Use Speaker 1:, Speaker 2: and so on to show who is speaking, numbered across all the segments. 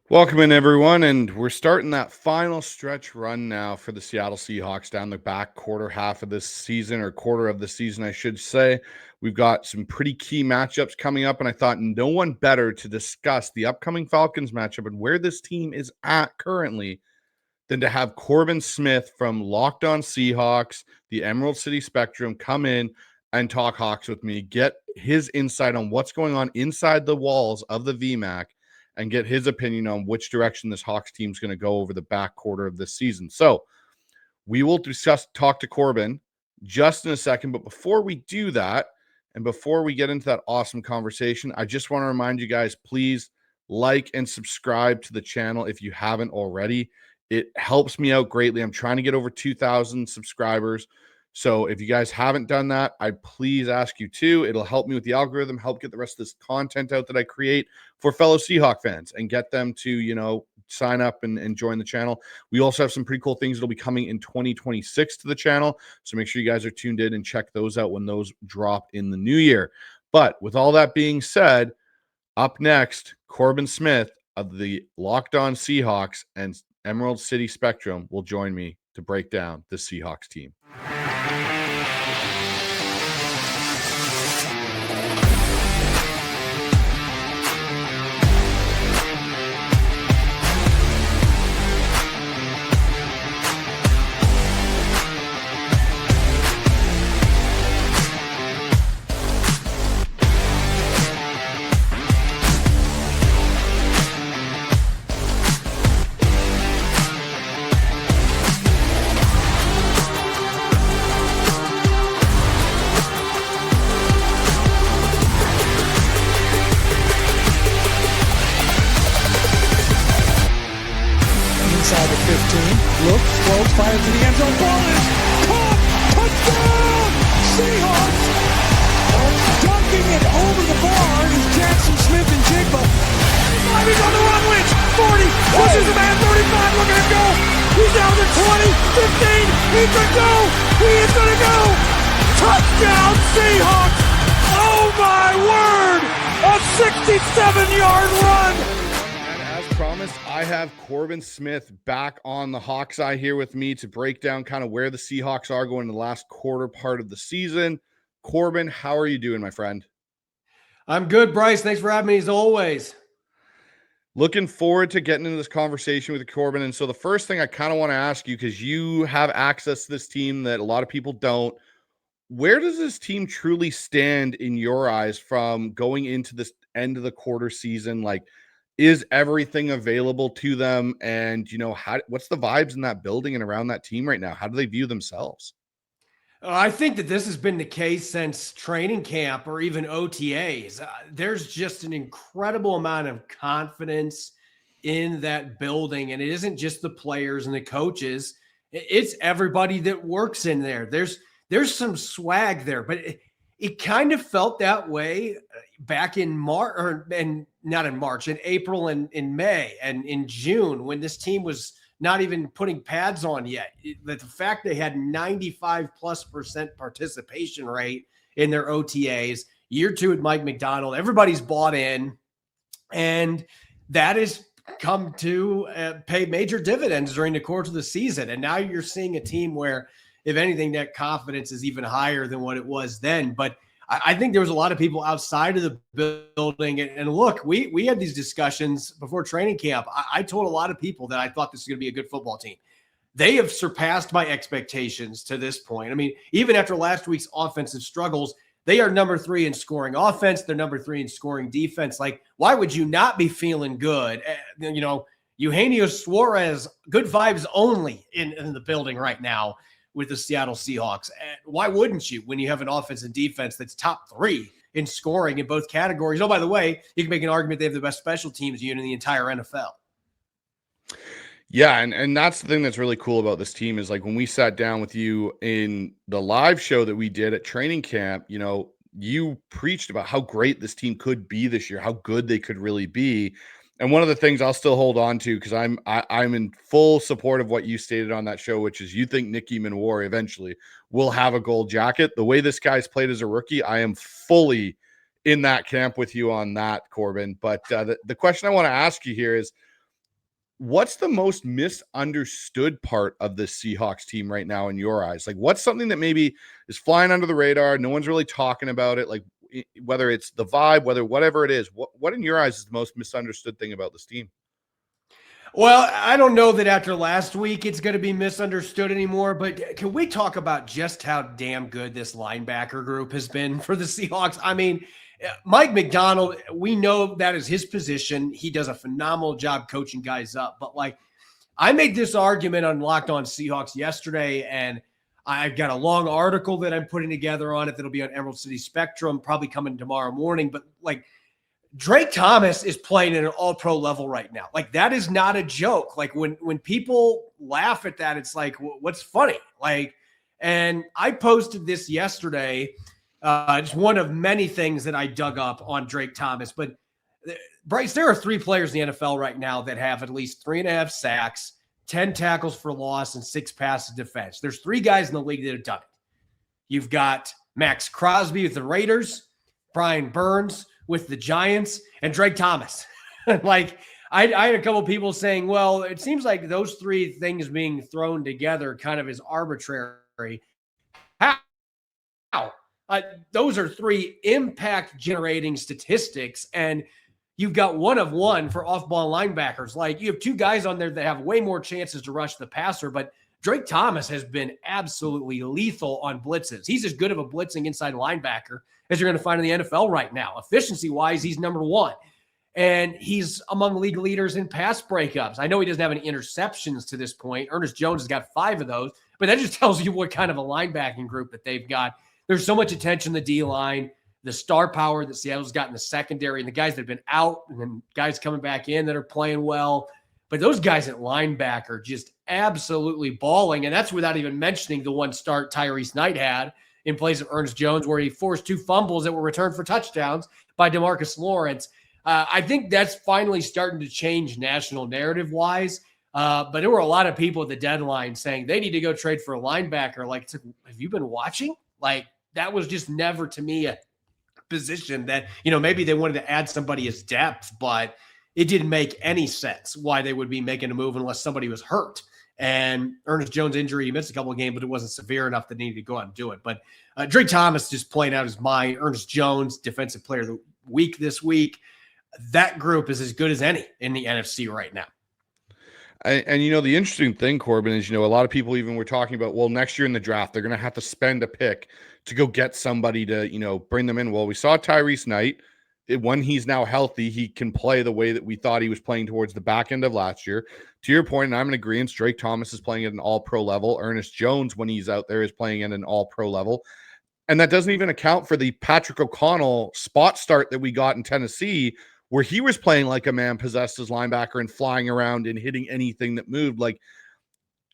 Speaker 1: Welcome in, everyone, and we're starting that final stretch run now for the Seattle Seahawks down the back quarter half of this season, or quarter of the season, I should say. We've got some pretty key matchups coming up, and I thought no one better to discuss the upcoming Falcons matchup and where this team is at currently than to have Corbin Smith from Locked On Seahawks, the Emerald City Spectrum, come in and talk Hawks with me, get his insight on what's going on inside the walls of the VMAC, and get his opinion on which direction this Hawks team is going to go over the back quarter of this season. So we will talk to Corbin just in a second. But before we do that, and before we get into that awesome conversation, I just want to remind you guys, please like and subscribe to the channel if you haven't already. It helps me out greatly. I'm trying to get over 2,000 subscribers. So if you guys haven't done that, I please ask you to. It'll help me with the algorithm, help get the rest of this content out that I create for fellow Seahawk fans and get them to, sign up and join the channel. We also have some pretty cool things that'll be coming in 2026 to the channel. So make sure you guys are tuned in and check those out when those drop in the new year. But with all that being said, up next, Corbin Smith of the Locked On Seahawks and Emerald City Spectrum will join me to break down the Seahawks team.
Speaker 2: Inside the 15, looks, throws, fires to the end zone. Ball is caught. Touchdown! Seahawks are dunking it over the bar is Jackson Smith and Jigba. He's on the run, Lynch. 40, pushes the man, 35, look at him go. He's down to 20, 15, he could go. He is going to go. Touchdown, Seahawks. Oh my word, a 67-yard run.
Speaker 1: Promised, I have Corbin Smith back on the Hawks Eye here with me to break down kind of where the Seahawks are going in the last quarter part of the season. Corbin, how are you doing, my friend?
Speaker 3: I'm good, Bryce. Thanks for having me as always.
Speaker 1: Looking forward to getting into this conversation with Corbin. And so the first thing I kind of want to ask you, because you have access to this team that a lot of people don't, where does this team truly stand in your eyes from going into this end of the quarter season? Like, is everything available to them? And, what's the vibes in that building and around that team right now? How do they view themselves?
Speaker 3: I think that this has been the case since training camp or even OTAs. There's just an incredible amount of confidence in that building. And it isn't just the players and the coaches. It's everybody that works in there. There's some swag there, but it kind of felt that way back in March, and not in March, in April and in May and in June, when this team was not even putting pads on yet. The fact they had 95+% participation rate in their OTAs, year two with Mike Macdonald, everybody's bought in, and that has come to pay major dividends during the course of the season. And now you're seeing a team where, if anything, that confidence is even higher than what it was then. But I think there was a lot of people outside of the building. And look, we had these discussions before training camp. I told a lot of people that I thought this was going to be a good football team. They have surpassed my expectations to this point. I mean, even after last week's offensive struggles, they are number 3 in scoring offense. They're number 3 in scoring defense. Like, why would you not be feeling good? Eugenio Flores, good vibes only in the building right now with the Seattle Seahawks. Why wouldn't you when you have an offense and defense that's top 3 in scoring in both categories? Oh, by the way, you can make an argument they have the best special teams unit in the entire NFL.
Speaker 1: Yeah, and that's the thing that's really cool about this team is, like, when we sat down with you in the live show that we did at training camp, you preached about how great this team could be this year, how good they could really be. And one of the things I'll still hold on to, because I'm in full support of what you stated on that show, which is you think Nicky Minwari eventually will have a gold jacket. The way this guy's played as a rookie, I am fully in that camp with you on that, Corbin. But the question I want to ask you here is, what's the most misunderstood part of the Seahawks team right now in your eyes? Like, what's something that maybe is flying under the radar? No one's really talking about it. Like, whether it's the vibe, whatever it is, what in your eyes is the most misunderstood thing about this team?
Speaker 3: Well, I don't know that after last week it's going to be misunderstood anymore, but can we talk about just how damn good this linebacker group has been for the Seahawks? I mean, Mike Macdonald, we know that is his position. He does a phenomenal job coaching guys up. But like, I made this argument on Locked On Seahawks yesterday, and I've got a long article that I'm putting together on it that'll be on Emerald City Spectrum, probably coming tomorrow morning. But like, Drake Thomas is playing at an all-pro level right now. Like, that is not a joke. Like, when people laugh at that, it's like, what's funny? Like, and I posted this yesterday. It's one of many things that I dug up on Drake Thomas. But Bryce, there are 3 players in the NFL right now that have at least 3.5 sacks, 10 tackles for loss, and 6 passes defense. There's 3 guys in the league that have done it. You've got Max Crosby with the Raiders, Brian Burns with the Giants, and Drake Thomas. Like, I had a couple of people saying, well, it seems like those 3 things being thrown together kind of is arbitrary. How? Those are 3 impact-generating statistics, and you've got one of one for off-ball linebackers. Like, you have 2 guys on there that have way more chances to rush the passer, but Drake Thomas has been absolutely lethal on blitzes. He's as good of a blitzing inside linebacker as you're going to find in the NFL right now. Efficiency-wise, he's number 1. And he's among league leaders in pass breakups. I know he doesn't have any interceptions to this point. Ernest Jones has got 5 of those, but that just tells you what kind of a linebacking group that they've got. There's so much attention to the D-line, the star power that Seattle's got in the secondary, and the guys that have been out, and then guys coming back in that are playing well. But those guys at linebacker just absolutely balling, and that's without even mentioning the one start Tyrese Knight had in place of Ernest Jones, where he forced 2 fumbles that were returned for touchdowns by DeMarcus Lawrence. I think that's finally starting to change national narrative-wise. But there were a lot of people at the deadline saying they need to go trade for a linebacker. Like, have you been watching? Like, that was just never, to me, a position that, maybe they wanted to add somebody as depth, but it didn't make any sense why they would be making a move unless somebody was hurt. And Ernest Jones' injury, he missed a couple of games, but it wasn't severe enough that he needed to go out and do it. But Drake Thomas just playing out his mind. Ernest Jones, Defensive Player of the Week this week. That group is as good as any in the NFC right now.
Speaker 1: And the interesting thing, Corbin, is, a lot of people even were talking about, well, next year in the draft, they're going to have to spend a pick to go get somebody to, bring them in. Well, we saw Tyrese Knight. When he's now healthy, he can play the way that we thought he was playing towards the back end of last year. To your point, and I'm in agreement, Drake Thomas is playing at an all-pro level. Ernest Jones, when he's out there, is playing at an all-pro level. And that doesn't even account for the Patrick O'Connell spot start that we got in Tennessee, where he was playing like a man possessed as linebacker and flying around and hitting anything that moved.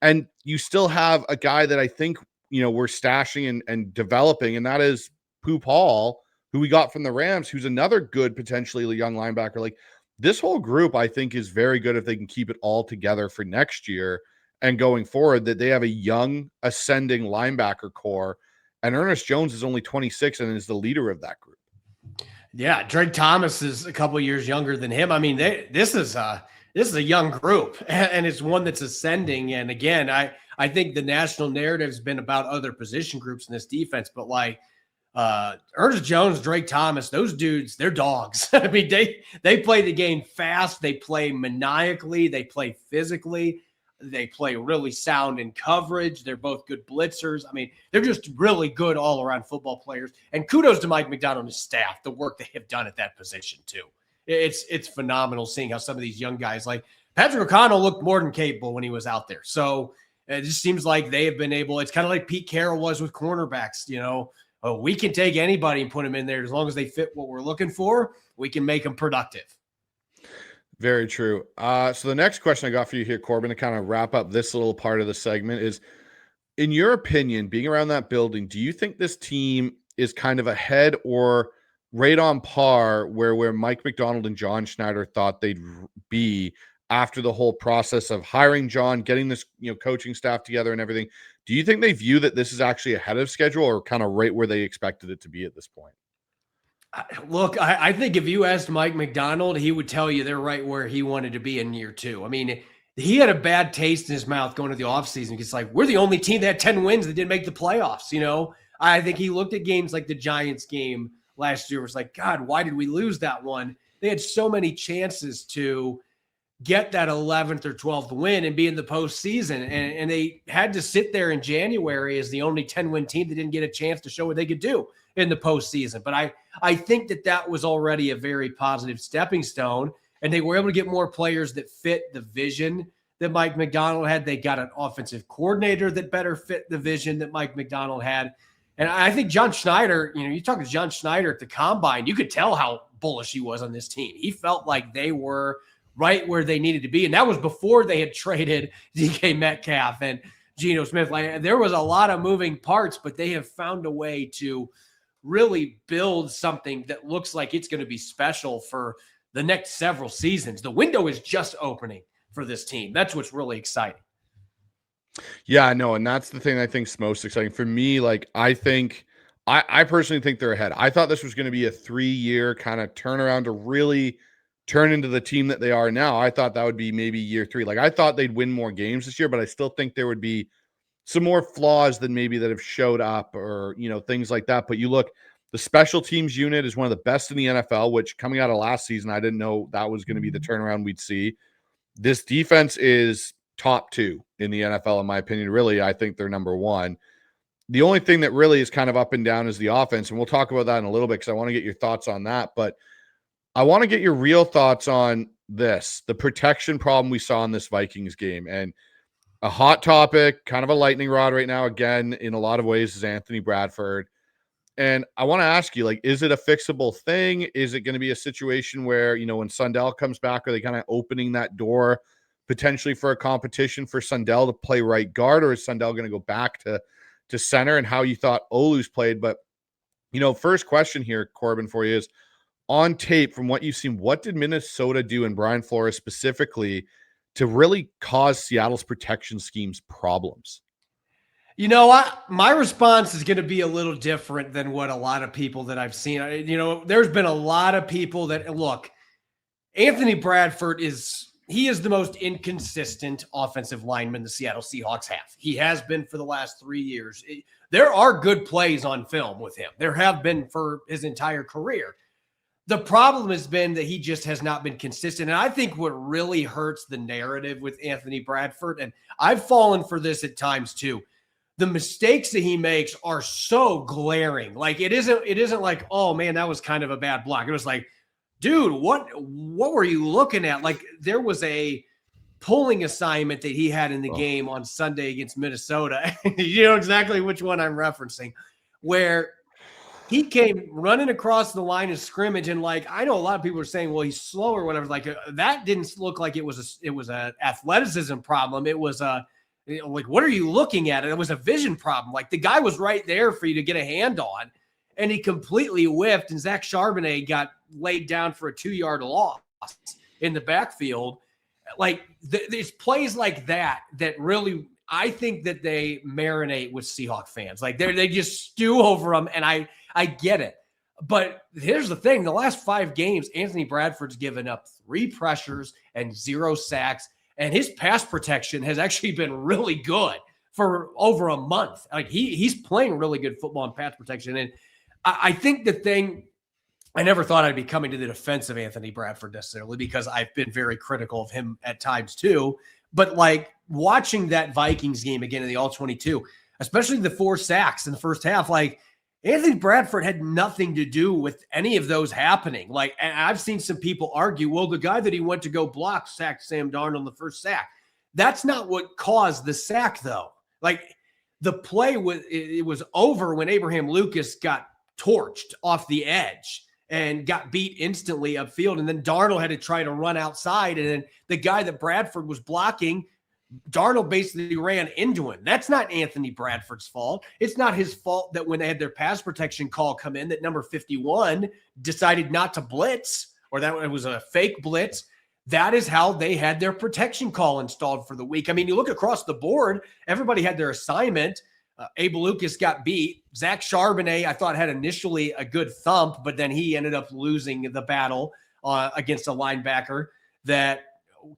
Speaker 1: And you still have a guy that I think, we're stashing and developing, and that is Poop Hall, who we got from the Rams, who's another good, potentially young linebacker. Like, this whole group, I think, is very good if they can keep it all together for next year and going forward, that they have a young, ascending linebacker core. And Ernest Jones is only 26 and is the leader of that group.
Speaker 3: Yeah, Drake Thomas is a couple of years younger than him. I mean, this is a young group, and it's one that's ascending. And again, I think the national narrative has been about other position groups in this defense, but like Ernest Jones, Drake Thomas, those dudes, they're dogs. I mean, they play the game fast, they play maniacally, they play physically. They play really sound in coverage. They're both good blitzers. I mean, they're just really good all-around football players. And kudos to Mike Macdonald and his staff, the work they have done at that position too. It's phenomenal seeing how some of these young guys, like Patrick O'Connell, looked more than capable when he was out there. So it just seems like they have been able. It's kind of like Pete Carroll was with cornerbacks. We can take anybody and put them in there as long as they fit what we're looking for. We can make them productive.
Speaker 1: Very true. So the next question I got for you here, Corbin, to kind of wrap up this little part of the segment is, in your opinion, being around that building, do you think this team is kind of ahead or right on par where Mike Macdonald and John Schneider thought they'd be after the whole process of hiring John, getting this, coaching staff together and everything? Do you think they view that this is actually ahead of schedule or kind of right where they expected it to be at this point?
Speaker 3: Look, I think if you asked Mike Macdonald, he would tell you they're right where he wanted to be in year 2. I mean, he had a bad taste in his mouth going to the offseason. It's like, we're the only team that had 10 wins that didn't make the playoffs. You know, I think he looked at games like the Giants game last year, was like, God, why did we lose that one? They had so many chances to get that 11th or 12th win and be in the postseason. And they had to sit there in January as the only 10-win team that didn't get a chance to show what they could do in the postseason. But I think that was already a very positive stepping stone. And they were able to get more players that fit the vision that Mike Macdonald had. They got an offensive coordinator that better fit the vision that Mike Macdonald had. And I think John Schneider, you talk to John Schneider at the Combine, you could tell how bullish he was on this team. He felt like they were right where they needed to be. And that was before they had traded DK Metcalf and Geno Smith. Like, there was a lot of moving parts, but they have found a way to really build something that looks like it's going to be special for the next several seasons. The window is just opening for this team. That's what's really exciting.
Speaker 1: Yeah, I know. And that's the thing I think is most exciting for me. Like, I personally think they're ahead. I thought this was going to be a 3-year kind of turnaround to really turn into the team that they are now. I thought that would be maybe year 3. Like, I thought they'd win more games this year, but I still think there would be some more flaws than maybe that have showed up, or, things like that. But you look, the special teams unit is one of the best in the NFL, which coming out of last season, I didn't know that was going to be the turnaround we'd see. This defense is top 2 in the NFL, in my opinion. Really, I think they're number 1. The only thing that really is kind of up and down is the offense. And we'll talk about that in a little bit, because I want to get your thoughts on that. But I want to get your real thoughts on this, the protection problem we saw in this Vikings game. And a hot topic, kind of a lightning rod right now, again, in a lot of ways, is Anthony Bradford. And I want to ask you, like, is it a fixable thing? Is it going to be a situation where, when Sundell comes back, are they kind of opening that door potentially for a competition for Sundell to play right guard, or is Sundell going to go back to center, and how you thought Olu's played? But, first question here, Corbin, for you is, on tape, from what you've seen, what did Minnesota do, and Brian Flores specifically, to really cause Seattle's protection schemes problems?
Speaker 3: My response is going to be a little different than what a lot of people that I've seen. There's been a lot of people that look, Anthony Bradford is the most inconsistent offensive lineman the Seattle Seahawks have. He has been for the last 3 years. There are good plays on film with him. There have been for his entire career. The problem has been that he just has not been consistent. And I think what really hurts the narrative with Anthony Bradford, and I've fallen for this at times too, the mistakes that he makes are so glaring. Like, it isn't like, oh man, that was kind of a bad block. It was like, dude, what were you looking at? Like, there was a pulling assignment that he had in the game on Sunday against Minnesota. You know exactly which one I'm referencing, where he came running across the line of scrimmage, and like, I know a lot of people are saying, well, he's slow or whatever. Like, that didn't look like it was an athleticism problem. It was like, what are you looking at? It was a vision problem. Like, the guy was right there for you to get a hand on, and he completely whiffed, and Zach Charbonnet got laid down for a 2-yard loss in the backfield. Like, there's plays like that really, I think that they marinate with Seahawk fans. Like, they just stew over them, and I get it. But here's the thing. The last 5 games, Anthony Bradford's given up 3 pressures and 0 sacks, and his pass protection has actually been really good for over a month. Like, he's playing really good football in pass protection. And I think the thing, I never thought I'd be coming to the defense of Anthony Bradford necessarily, because I've been very critical of him at times too. But like, watching that Vikings game again in the All-22, especially the 4 sacks in the first half, like, Anthony Bradford had nothing to do with any of those happening. Like, and I've seen some people argue, well, the guy that he went to go block sacked Sam Darnold in the first sack. That's not what caused the sack, though. Like, the play was over when Abraham Lucas got torched off the edge and got beat instantly upfield. And then Darnold had to try to run outside. And then the guy that Bradford was blocking, Darnold basically ran into him. That's not Anthony Bradford's fault. It's not his fault that when they had their pass protection call come in, that number 51 decided not to blitz, or that it was a fake blitz. That is how they had their protection call installed for the week. I mean, you look across the board, everybody had their assignment. Abe Lucas got beat. Zach Charbonnet, I thought, had initially a good thump, but then he ended up losing the battle against a linebacker that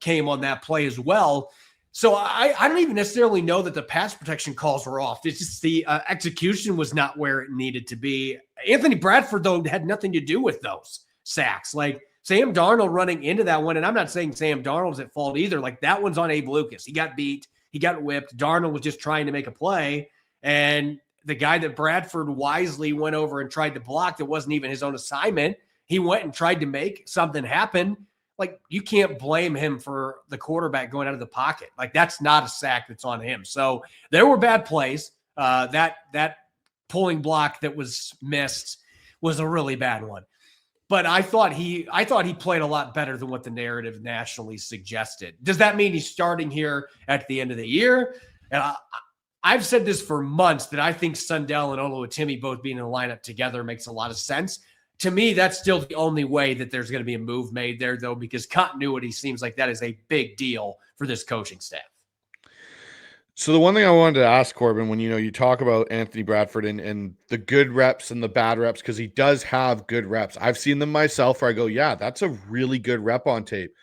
Speaker 3: came on that play as well. So I don't even necessarily know that the pass protection calls were off. It's just the execution was not where it needed to be. Anthony Bradford, though, had nothing to do with those sacks. Like Sam Darnold running into that one, and I'm not saying Sam Darnold's at fault either. Like that one's on Abe Lucas. He got beat. He got whipped. Darnold was just trying to make a play, and the guy that Bradford wisely went over and tried to block that wasn't even his own assignment, he went and tried to make something happen. Like, you can't blame him for the quarterback going out of the pocket. Like, that's not a sack that's on him. So there were bad plays. That pulling block that was missed was a really bad one. But I thought he played a lot better than what the narrative nationally suggested. Does that mean he's starting here at the end of the year? And I've said this for months that I think Sundell and Oluwatimi both being in the lineup together makes a lot of sense. To me, that's still the only way that there's going to be a move made there, though, because continuity seems like that is a big deal for this coaching staff.
Speaker 1: So the one thing I wanted to ask, Corbin, when you talk about Anthony Bradford and the good reps and the bad reps, because he does have good reps. I've seen them myself where I go, yeah, that's a really good rep on tape.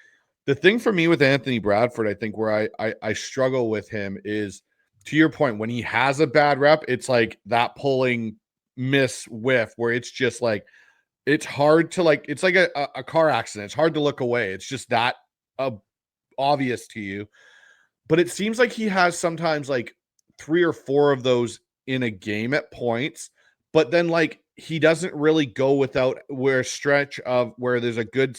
Speaker 1: The thing for me with Anthony Bradford, I think where I struggle with him is, to your point, when he has a bad rep, it's like that pulling miss whiff where it's just like, it's hard to it's like a car accident. It's hard to look away. It's just that obvious to you. But it seems like he has sometimes like 3 or 4 of those in a game at points, but then like he doesn't really go without where a stretch of where there's a good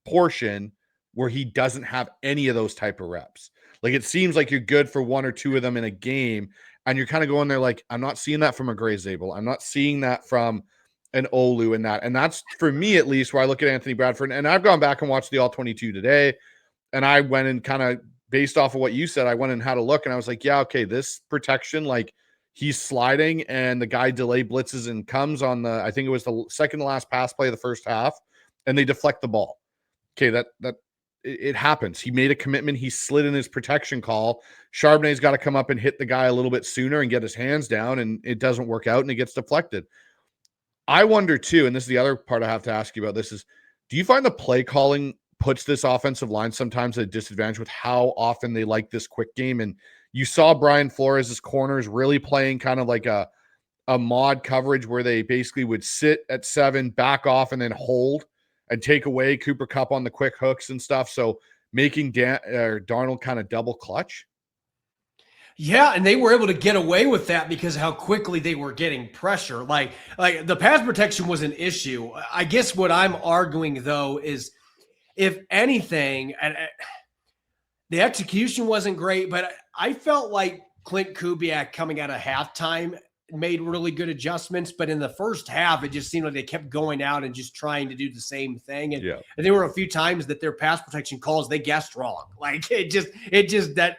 Speaker 1: portion where he doesn't have any of those type of reps. Like it seems like you're good for 1 or 2 of them in a game, and you're kind of going there like, I'm not seeing that from a Gray Zabel. I'm not seeing that from an Olu in that. And that's, for me at least, where I look at Anthony Bradford. And I've gone back and watched the All-22 today, and I went and kind of, based off of what you said, I went and had a look, and I was like, yeah, okay, this protection, like he's sliding and the guy delay blitzes and comes on the, I think it was the second to last pass play of the first half, and they deflect the ball. Okay, it happens. He made a commitment. He slid in his protection call. Charbonnet's got to come up and hit the guy a little bit sooner and get his hands down, and it doesn't work out, and it gets deflected. I wonder too, and this is the other part I have to ask you about this, is do you find the play calling puts this offensive line sometimes at a disadvantage with how often they like this quick game? And you saw Brian Flores' corners really playing kind of like a mod coverage where they basically would sit at 7, back off, and then hold and take away Cooper Kupp on the quick hooks and stuff. So making Darnold kind of double clutch.
Speaker 3: Yeah, and they were able to get away with that because of how quickly they were getting pressure. Like the pass protection was an issue. I guess what I'm arguing, though, is if anything, the execution wasn't great, but I felt like Clint Kubiak coming out of halftime made really good adjustments. But in the first half, it just seemed like they kept going out and just trying to do the same thing. And, and there were a few times that their pass protection calls, they guessed wrong. Like it just that,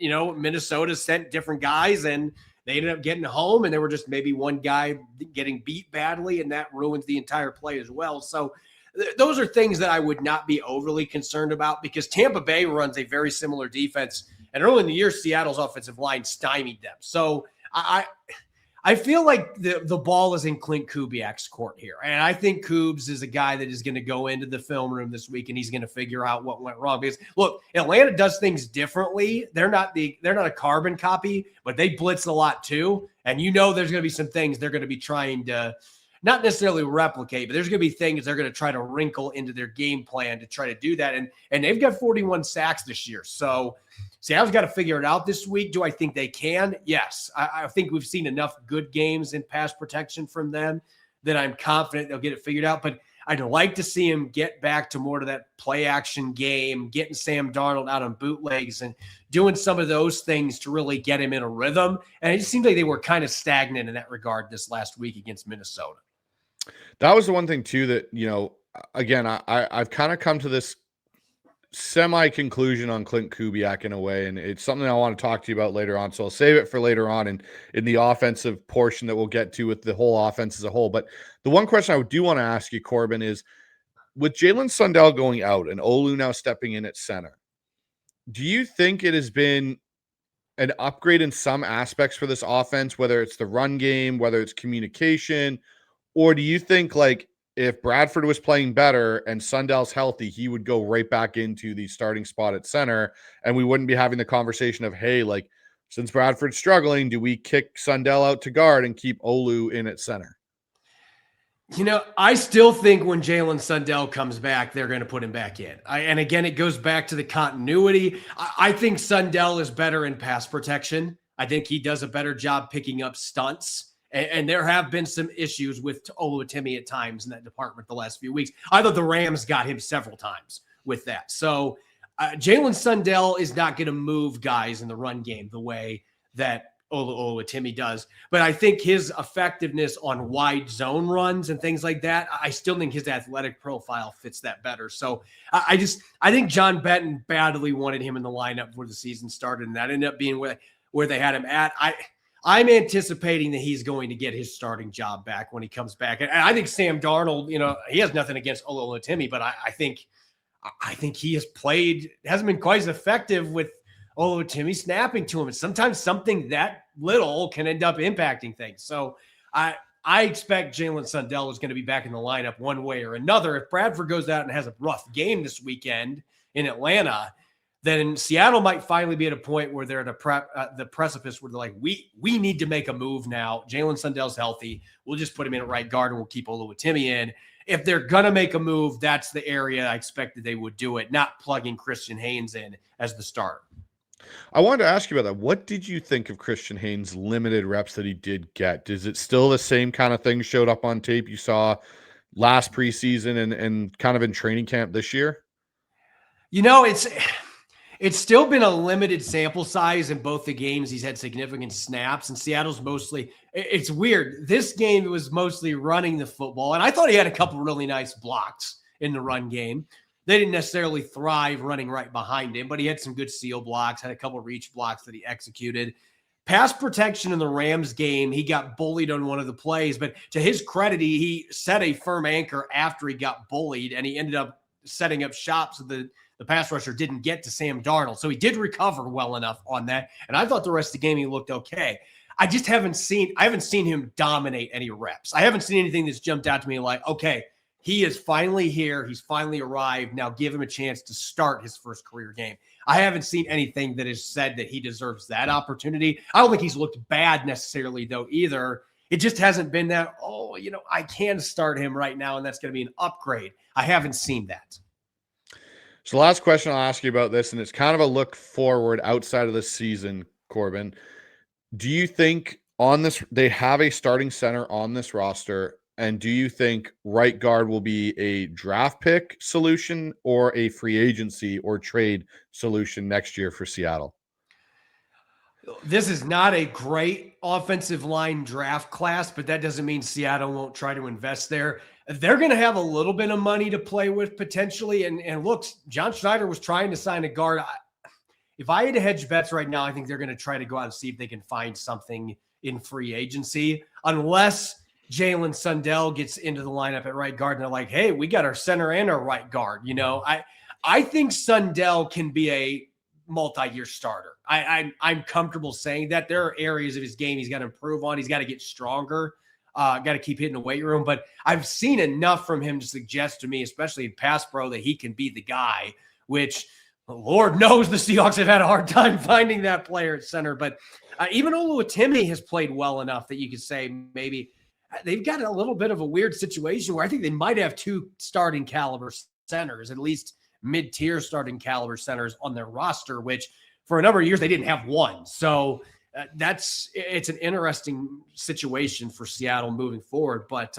Speaker 3: Minnesota sent different guys and they ended up getting home, and there were just maybe one guy getting beat badly, and that ruins the entire play as well. So those are things that I would not be overly concerned about because Tampa Bay runs a very similar defense. And early in the year, Seattle's offensive line stymied them. So I feel like the ball is in Clint Kubiak's court here. And I think Kubes is a guy that is going to go into the film room this week, and he's going to figure out what went wrong. Because look, Atlanta does things differently. They're not a carbon copy, but they blitz a lot too. And there's going to be some things they're going to be trying to not necessarily replicate, but there's going to be things they're going to try to wrinkle into their game plan to try to do that. And they've got 41 sacks this year. So Seattle's got to figure it out this week. Do I think they can? Yes. I think we've seen enough good games in pass protection from them that I'm confident they'll get it figured out. But I'd like to see him get back to more to that play action game, getting Sam Darnold out on bootlegs and doing some of those things to really get him in a rhythm. And it just seemed like they were kind of stagnant in that regard this last week against Minnesota.
Speaker 1: That was the one thing too that, again, I've kind of come to this semi-conclusion on Clint Kubiak in a way, and it's something I want to talk to you about later on. So I'll save it for later on in the offensive portion that we'll get to with the whole offense as a whole. But the one question I do want to ask you, Corbin, is with Jalen Sundell going out and Olu now stepping in at center, do you think it has been an upgrade in some aspects for this offense, whether it's the run game, whether it's communication, or do you think like if Bradford was playing better and Sundell's healthy, he would go right back into the starting spot at center, and we wouldn't be having the conversation of, hey, like, since Bradford's struggling, do we kick Sundell out to guard and keep Olu in at center?
Speaker 3: I still think when Jalen Sundell comes back, they're going to put him back in. And again, it goes back to the continuity. I think Sundell is better in pass protection. I think he does a better job picking up stunts. And there have been some issues with Oluwatimi at times in that department the last few weeks. I thought the Rams got him several times with that. So Jalen Sundell is not going to move guys in the run game the way that Oluwatimi does. But I think his effectiveness on wide zone runs and things like that, I still think his athletic profile fits that better. So I think John Benton badly wanted him in the lineup before the season started, and that ended up being where they had him at. I'm anticipating that he's going to get his starting job back when he comes back. And I think Sam Darnold, he has nothing against Oluwatimi, but I think he hasn't been quite as effective with Oluwatimi snapping to him. And sometimes something that little can end up impacting things. So I expect Jalen Sundell is going to be back in the lineup one way or another. If Bradford goes out and has a rough game this weekend in Atlanta, then Seattle might finally be at a point where they're at the precipice where they're like, we need to make a move now. Jalen Sundell's healthy. We'll just put him in at right guard and we'll keep Oluwatimi in. If they're going to make a move, that's the area I expected they would do it, not plugging Christian Haynes in as the starter.
Speaker 1: I wanted to ask you about that. What did you think of Christian Haynes' limited reps that he did get? Is it still the same kind of thing showed up on tape you saw last preseason and kind of in training camp this year?
Speaker 3: It's still been a limited sample size in both the games. He's had significant snaps, and Seattle's it's weird. This game was mostly running the football, and I thought he had a couple really nice blocks in the run game. They didn't necessarily thrive running right behind him, but he had some good seal blocks, had a couple reach blocks that he executed. Pass protection in the Rams game, he got bullied on one of the plays, but to his credit, he set a firm anchor after he got bullied, and he ended up setting up shop so the pass rusher didn't get to Sam Darnold. So he did recover well enough on that, and I thought the rest of the game he looked okay. I haven't seen him dominate any reps. I haven't seen anything that's jumped out to me like, okay, he is finally here. He's finally arrived. Now give him a chance to start his first career game. I haven't seen anything that has said that he deserves that opportunity. I don't think he's looked bad necessarily, though, either. It just hasn't been that, I can start him right now, and that's going to be an upgrade. I haven't seen that.
Speaker 1: So last question I'll ask you about this, and it's kind of a look forward outside of the season, Corbin. Do you think they have a starting center on this roster? And do you think right guard will be a draft pick solution or a free agency or trade solution next year for Seattle?
Speaker 3: This is not a great offensive line draft class, but that doesn't mean Seattle won't try to invest there. They're going to have a little bit of money to play with potentially. And look, John Schneider was trying to sign a guard. If I had to hedge bets right now, I think they're going to try to go out and see if they can find something in free agency, unless Jalen Sundell gets into the lineup at right guard and they're like, hey, we got our center and our right guard. I think Sundell can be a multi-year starter. I'm comfortable saying that. There are areas of his game he's got to improve on. He's got to get stronger. Got to keep hitting the weight room. But I've seen enough from him to suggest to me, especially in pass pro, that he can be the guy, which Lord knows the Seahawks have had a hard time finding that player at center. But even Oluwatimi has played well enough that you could say maybe they've got a little bit of a weird situation where I think they might have two starting caliber centers, at least mid-tier starting caliber centers on their roster, which for a number of years they didn't have one. So it's an interesting situation for Seattle moving forward. But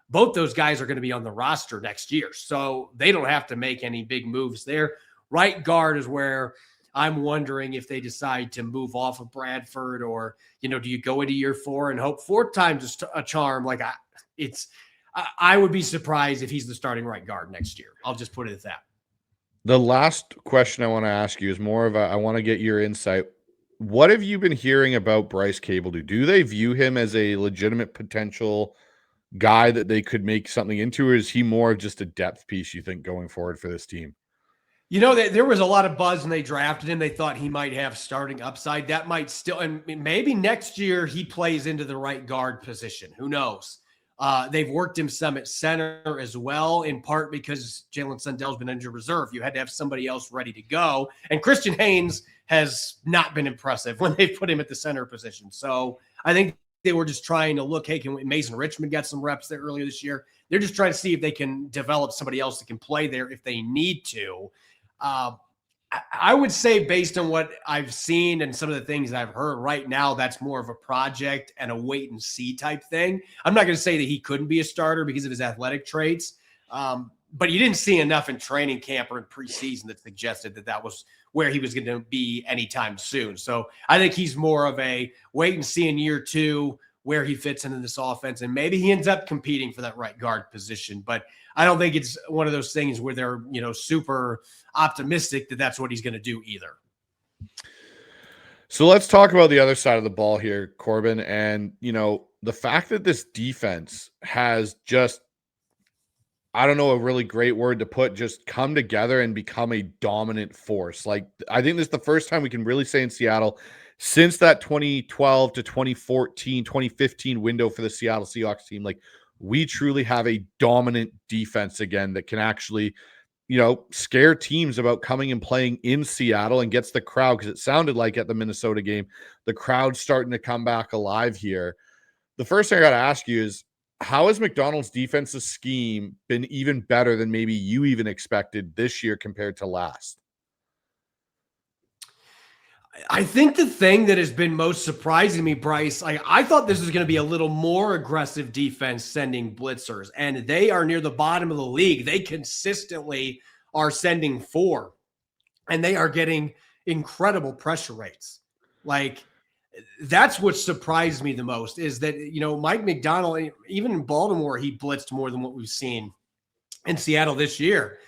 Speaker 3: both those guys are going to be on the roster next year, so they don't have to make any big moves there. Right guard is where I'm wondering if they decide to move off of Bradford, or, do you go into year 4 and hope 4 times a charm? I would be surprised if he's the starting right guard next year. I'll just put it at that.
Speaker 1: The last question I want to ask you is more of I want to get your insight. What have you been hearing about Bryce Cable? Do they view him as a legitimate potential guy that they could make something into, or is he more of just a depth piece, you think, going forward for this team?
Speaker 3: There was a lot of buzz when they drafted him. They thought he might have starting upside. That might still, and maybe next year he plays into the right guard position. Who knows? They've worked him some at center as well, in part because Jalen Sundell's been injured reserve. You had to have somebody else ready to go. And Christian Haynes has not been impressive when they put him at the center position. So I think they were just trying to look, hey, Mason Richmond got some reps there earlier this year. They're just trying to see if they can develop somebody else that can play there if they need to. I would say, based on what I've seen and some of the things I've heard right now, that's more of a project and a wait and see type thing. I'm not going to say that he couldn't be a starter because of his athletic traits, but you didn't see enough in training camp or in preseason that suggested that that was where he was going to be anytime soon. So I think he's more of a wait and see in year 2 where he fits into this offense, and maybe he ends up competing for that right guard position. But I don't think it's one of those things where they're, super optimistic that that's what he's going to do either.
Speaker 1: So let's talk about the other side of the ball here, Corbin. And, the fact that this defense has just, I don't know a really great word to put, just come together and become a dominant force. Like, I think this is the first time we can really say in Seattle since that 2012 to 2014, 2015 window for the Seattle Seahawks team, like, we truly have a dominant defense again that can actually, scare teams about coming and playing in Seattle and gets the crowd, because it sounded like at the Minnesota game, the crowd's starting to come back alive here. The first thing I got to ask you is, how has Macdonald's defensive scheme been even better than maybe you even expected this year compared to last?
Speaker 3: I think the thing that has been most surprising to me, Bryce, I thought this was going to be a little more aggressive defense sending blitzers, and they are near the bottom of the league. They consistently are sending 4, and they are getting incredible pressure rates. Like, that's what surprised me the most, is that, Mike Macdonald, even in Baltimore, he blitzed more than what we've seen in Seattle this year.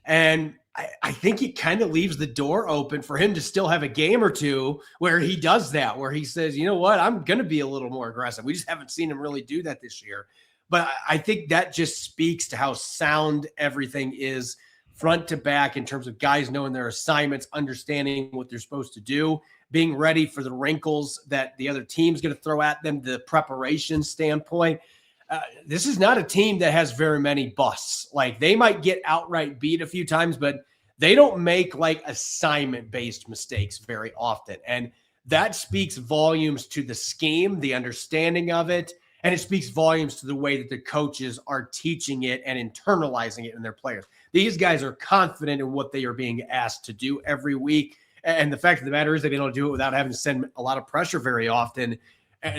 Speaker 3: And I think it kind of leaves the door open for him to still have a game or two where he does that, where he says, you know what, I'm going to be a little more aggressive. We just haven't seen him really do that this year. But I think that just speaks to how sound everything is front to back in terms of guys knowing their assignments, understanding what they're supposed to do, being ready for the wrinkles that the other team's going to throw at them, the preparation standpoint. This is not a team that has very many busts. Like, they might get outright beat a few times, but they don't make like assignment-based mistakes very often. And that speaks volumes to the scheme, the understanding of it, and it speaks volumes to the way that the coaches are teaching it and internalizing it in their players. These guys are confident in what they are being asked to do every week. And the fact of the matter is they don't do it without having to send a lot of pressure very often.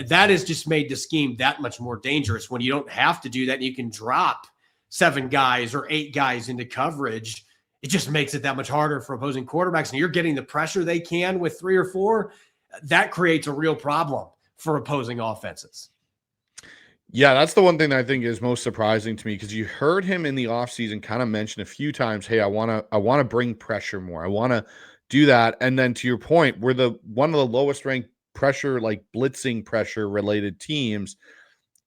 Speaker 3: That has just made the scheme that much more dangerous when you don't have to do that and you can drop 7 guys or 8 guys into coverage. It just makes it that much harder for opposing quarterbacks, and you're getting the pressure they can with 3 or 4. That creates a real problem for opposing offenses.
Speaker 1: Yeah, that's the one thing that I think is most surprising to me, because you heard him in the offseason kind of mention a few times, hey, I want to bring pressure more. I want to do that. And then to your point, we're one of the lowest ranked pressure, like blitzing pressure related teams.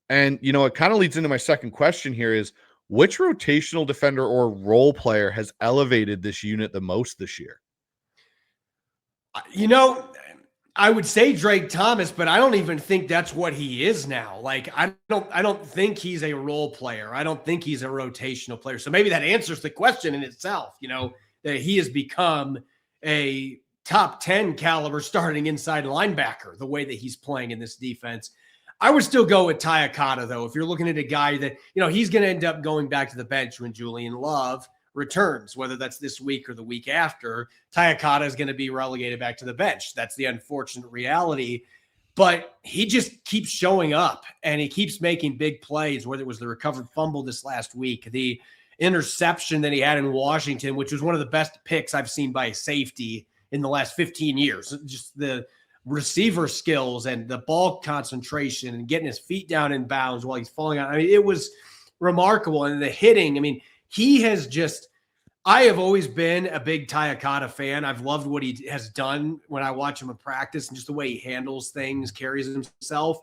Speaker 1: And, it kind of leads into my second question here is, which rotational defender or role player has elevated this unit the most this year?
Speaker 3: I would say Drake Thomas, but I don't even think that's what he is now. Like, I don't think he's a role player. I don't think he's a rotational player. So maybe that answers the question in itself, that he has become a top 10 caliber starting inside linebacker, the way that he's playing in this defense. I would still go with Tayakata, though. If you're looking at a guy that, he's going to end up going back to the bench when Julian Love returns, whether that's this week or the week after. Tayakata is going to be relegated back to the bench. That's the unfortunate reality. But he just keeps showing up, and he keeps making big plays, whether it was the recovered fumble this last week, the interception that he had in Washington, which was one of the best picks I've seen by a safety in the last 15 years. Just the receiver skills and the ball concentration and getting his feet down in bounds while he's falling out. I mean, it was remarkable. And the hitting, he has just, I have always been a big Tayakata fan. I've loved what he has done when I watch him in practice and just the way he handles things, carries himself.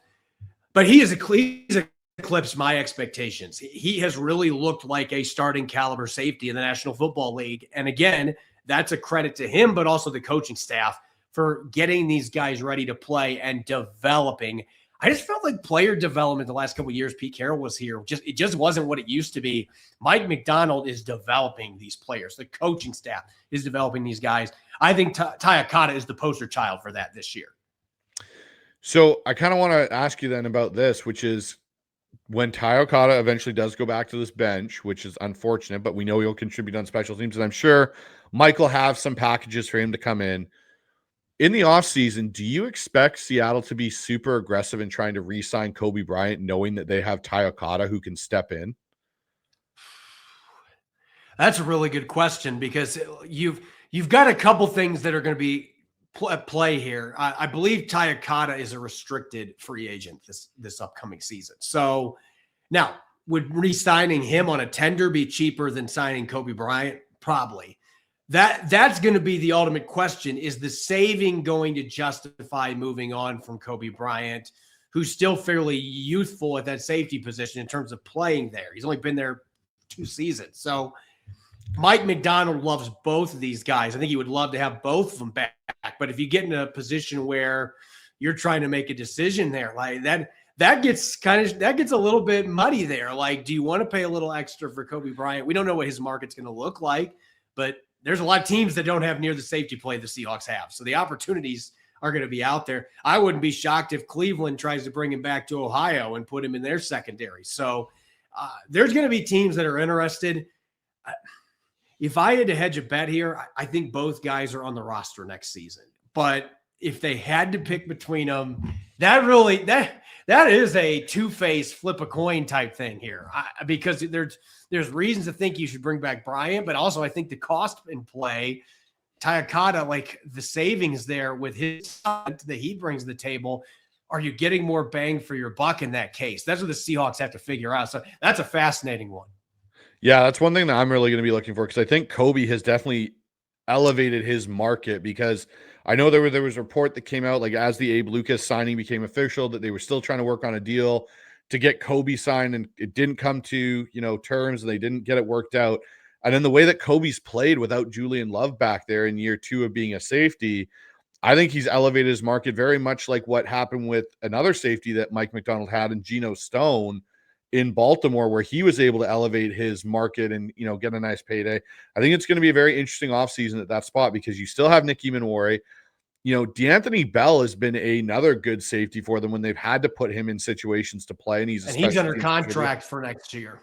Speaker 3: But he's eclipsed my expectations. He has really looked like a starting caliber safety in the National Football League. And again, that's a credit to him, but also the coaching staff for getting these guys ready to play and developing. I just felt like player development the last couple of years Pete Carroll was here. It just wasn't what it used to be. Mike Macdonald is developing these players. The coaching staff is developing these guys. I think Tayakata is the poster child for that this year.
Speaker 1: So I kind of want to ask you then about this, which is when Tayakata eventually does go back to this bench, which is unfortunate, but we know he'll contribute on special teams. And I'm sure Mike will have some packages for him to come in. In the offseason, do you expect Seattle to be super aggressive in trying to re-sign Kobe Bryant, knowing that they have Tayakata who can step in?
Speaker 3: That's a really good question because you've got a couple things that are going to be at play here. I believe Tayakata is a restricted free agent this upcoming season. So now, would re-signing him on a tender be cheaper than signing Kobe Bryant? Probably. That's going to be the ultimate question. Is the saving going to justify moving on from Kobe Bryant, who's still fairly youthful at that safety position in terms of playing there? He's only been there 2 seasons. So Mike Macdonald loves both of these guys. I think he would love to have both of them back. But if you get in a position where you're trying to make a decision there, like that gets a little bit muddy there. Like, do you want to pay a little extra for Kobe Bryant? We don't know what his market's going to look like, but there's a lot of teams that don't have near the safety play the Seahawks have. So the opportunities are going to be out there. I wouldn't be shocked if Cleveland tries to bring him back to Ohio and put him in their secondary. So there's going to be teams that are interested. If I had to hedge a bet here, I think both guys are on the roster next season. But if they had to pick between them, that is a two-face flip a coin type thing here, because there's reasons to think you should bring back Bryant, but also I think the cost in play, Tayakata, like the savings there with his that he brings to the table, are you getting more bang for your buck in that case? That's what the Seahawks have to figure out. So that's a fascinating one.
Speaker 1: Yeah, that's one thing that I'm really going to be looking for, because I think Kobe has definitely elevated his market, because I know there was a report that came out, like, as the Abe Lucas signing became official, that they were still trying to work on a deal to get Kobe signed, and it didn't come to, terms, and they didn't get it worked out. And then the way that Kobe's played without Julian Love back there in year 2 of being a safety, I think he's elevated his market very much like what happened with another safety that Mike Macdonald had in Geno Stone in Baltimore, where he was able to elevate his market and, get a nice payday. I think it's going to be a very interesting offseason at that spot, because you still have Nicky Manwari. D'Anthony Bell has been another good safety for them when they've had to put him in situations to play. And he's
Speaker 3: under contract for next year.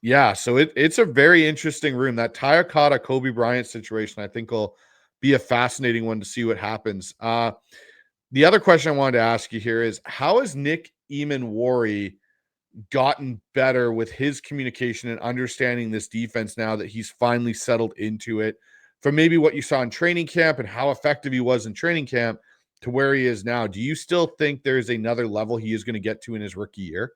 Speaker 1: Yeah. So it's a very interesting room. That Tayakata Kobe Bryant situation, I think, will be a fascinating one to see what happens. The other question I wanted to ask you here is, how has Nick Emanwari gotten better with his communication and understanding this defense now that he's finally settled into it, from maybe what you saw in training camp and how effective he was in training camp to where he is now? Do you still think there's another level he is going to get to in his rookie year?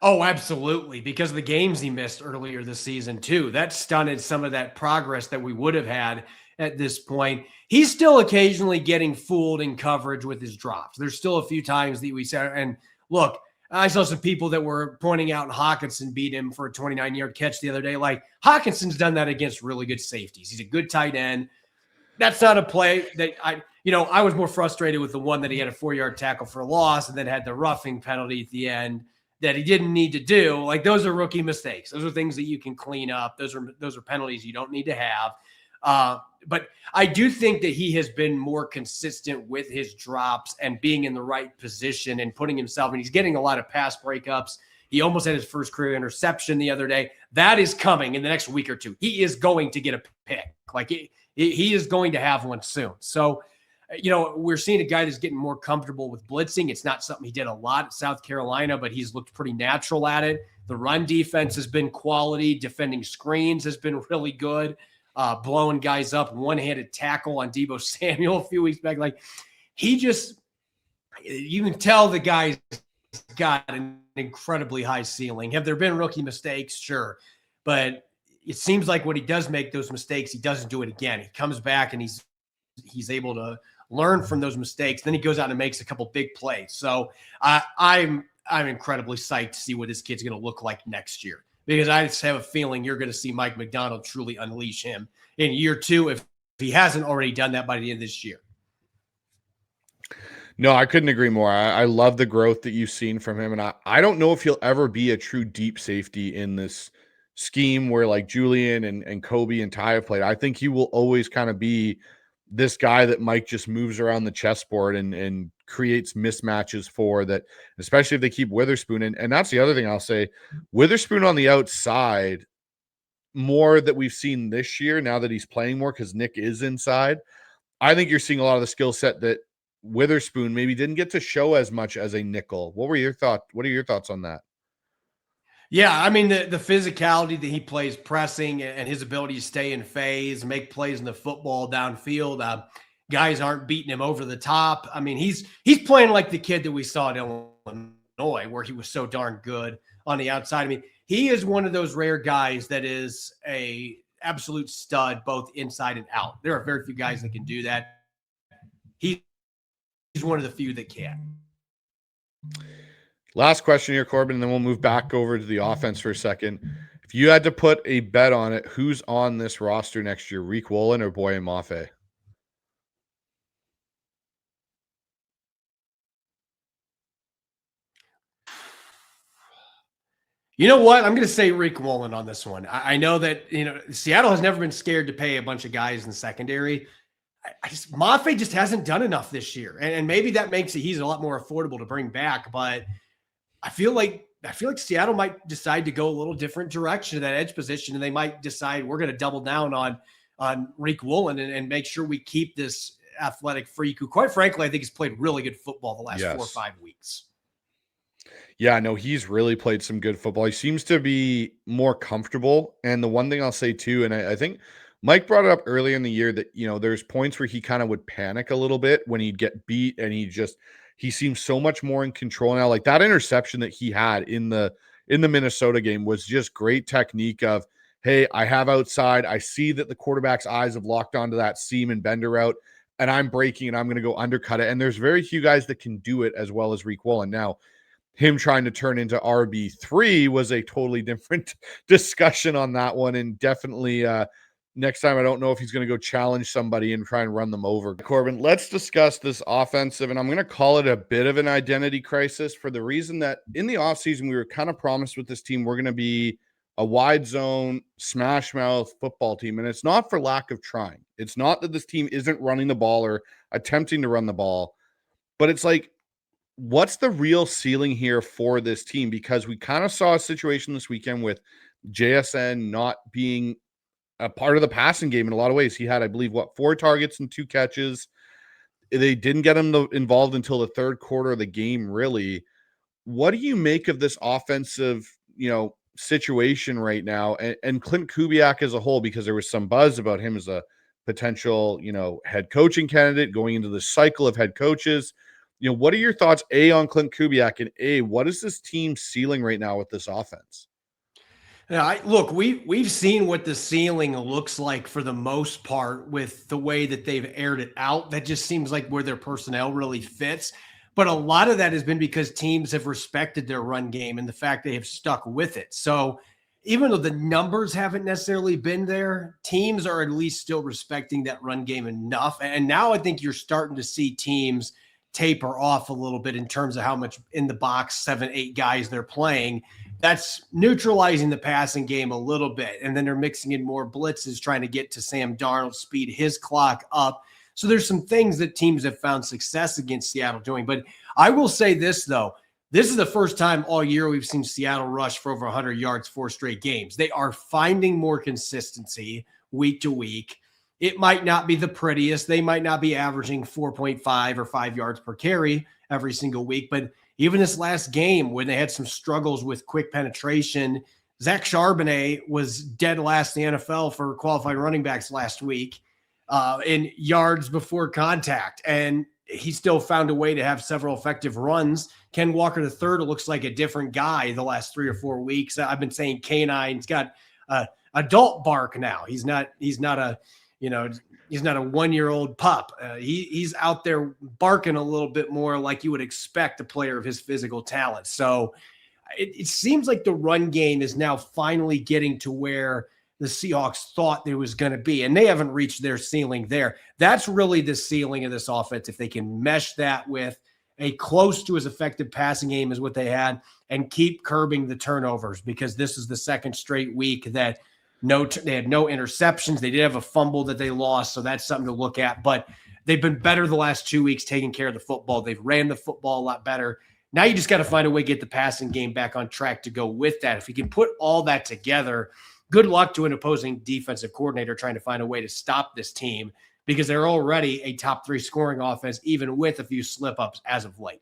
Speaker 3: Oh, absolutely. Because of the games he missed earlier this season too, that stunted some of that progress that we would have had at this point. He's still occasionally getting fooled in coverage with his drops. There's still a few times that we said, and look, I saw some people that were pointing out Hawkinson beat him for a 29-yard catch the other day. Like, Hawkinson's done that against really good safeties. He's a good tight end. That's not a play that I was more frustrated with the one that he had a 4-yard tackle for a loss and then had the roughing penalty at the end that he didn't need to do. Like, those are rookie mistakes. Those are things that you can clean up. Those are penalties you don't need to have. But I do think that he has been more consistent with his drops and being in the right position and putting himself, and he's getting a lot of pass breakups. He almost had his first career interception the other day. That is coming in the next week or two. He is going to get a pick. Like, he is going to have one soon. So, we're seeing a guy that's getting more comfortable with blitzing. It's not something he did a lot at South Carolina, but he's looked pretty natural at it. The run defense has been quality. Defending screens has been really good. Blowing guys up, one-handed tackle on Deebo Samuel a few weeks back. Like, you can tell the guy's got an incredibly high ceiling. Have there been rookie mistakes? Sure. But it seems like when he does make those mistakes, he doesn't do it again. He comes back and he's able to learn from those mistakes. Then he goes out and makes a couple big plays. So I'm incredibly psyched to see what this kid's going to look like next year, because I just have a feeling you're going to see Mike Macdonald truly unleash him in year 2 if he hasn't already done that by the end of this year.
Speaker 1: No, I couldn't agree more. I love the growth that you've seen from him. And I don't know if he'll ever be a true deep safety in this scheme where like Julian and Kobe and Ty have played. I think he will always kind of be this guy that Mike just moves around the chessboard and creates mismatches for that, especially if they keep Witherspoon. And that's the other thing I'll say. Witherspoon on the outside, more that we've seen this year now that he's playing more because Nick is inside. I think you're seeing a lot of the skill set that Witherspoon maybe didn't get to show as much as a nickel. What are your thoughts on that?
Speaker 3: Yeah, I mean, the physicality that he plays pressing and his ability to stay in phase, make plays in the football downfield. Guys aren't beating him over the top. I mean, he's playing like the kid that we saw at Illinois, where he was so darn good on the outside. I mean, he is one of those rare guys that is a absolute stud, both inside and out. There are very few guys that can do that. He's one of the few that can.
Speaker 1: Last question here, Corbin, and then we'll move back over to the offense for a second. If you had to put a bet on it, who's on this roster next year, Riq Woolen or Boye Mafe?
Speaker 3: You know what? I'm going to say Riq Woolen on this one. I know that, Seattle has never been scared to pay a bunch of guys in secondary. Mafe just hasn't done enough this year. And maybe that makes it, he's a lot more affordable to bring back, but I feel like Seattle might decide to go a little different direction in that edge position, and they might decide we're going to double down on Riq Woolen and make sure we keep this athletic freak who, quite frankly, I think has played really good football the last 4 or 5 weeks.
Speaker 1: Yeah, no, he's really played some good football. He seems to be more comfortable. And the one thing I'll say too, and I think Mike brought it up earlier in the year that, there's points where he kind of would panic a little bit when he'd get beat, and he seems so much more in control now. Like that interception that he had in the Minnesota game was just great technique of, hey, I have outside. I see that the quarterback's eyes have locked onto that seam and bender route, and I'm breaking and I'm going to go undercut it. And there's very few guys that can do it as well as Riq Woolen. Now, him trying to turn into RB3 was a totally different discussion on that one. And definitely next time, I don't know if he's going to go challenge somebody and try and run them over. Corbin, let's discuss this offensive. And I'm going to call it a bit of an identity crisis for the reason that in the offseason, we were kind of promised with this team, we're going to be a wide zone, smash mouth football team. And it's not for lack of trying. It's not that this team isn't running the ball or attempting to run the ball, but it's like, what's the real ceiling here for this team? Because we kind of saw a situation this weekend with JSN not being a part of the passing game in a lot of ways. He had, I believe, 4 targets and 2 catches. They didn't get him involved until the third quarter of the game, really. What do you make of this offensive, situation right now? And Clint Kubiak as a whole, because there was some buzz about him as a potential, head coaching candidate going into the cycle of head coaches. What are your thoughts, A, on Clint Kubiak, and A, what is this team ceiling right now with this offense?
Speaker 3: Yeah, look, we've seen what the ceiling looks like for the most part with the way that they've aired it out. That just seems like where their personnel really fits. But a lot of that has been because teams have respected their run game and the fact they have stuck with it. So even though the numbers haven't necessarily been there, teams are at least still respecting that run game enough. And now I think you're starting to see teams taper off a little bit in terms of how much in the box 7, 8 guys they're playing. That's neutralizing the passing game a little bit. And then they're mixing in more blitzes, trying to get to Sam Darnold, speed his clock up. So there's some things that teams have found success against Seattle doing. But I will say this, though. This is the first time all year we've seen Seattle rush for over 100 yards 4 straight games. They are finding more consistency week to week. It might not be the prettiest. They might not be averaging 4.5 or 5 yards per carry every single week. But even this last game when they had some struggles with quick penetration, Zach Charbonnet was dead last in the NFL for qualified running backs last week in yards before contact. And he still found a way to have several effective runs. Ken Walker III looks like a different guy the last 3 or 4 weeks. I've been saying canine's got adult bark now. He's not a 1-year-old pup. He's out there barking a little bit more like you would expect a player of his physical talent. So it seems like the run game is now finally getting to where the Seahawks thought there was going to be, and they haven't reached their ceiling there. That's really the ceiling of this offense. If they can mesh that with a close to as effective passing game as what they had and keep curbing the turnovers, because this is the second straight week that they had no interceptions. They did have a fumble that they lost, so that's something to look at. But they've been better the last 2 weeks taking care of the football. They've ran the football a lot better. Now you just got to find a way to get the passing game back on track to go with that. If you can put all that together, good luck to an opposing defensive coordinator trying to find a way to stop this team, because they're already a top 3 scoring offense, even with a few slip-ups as of late.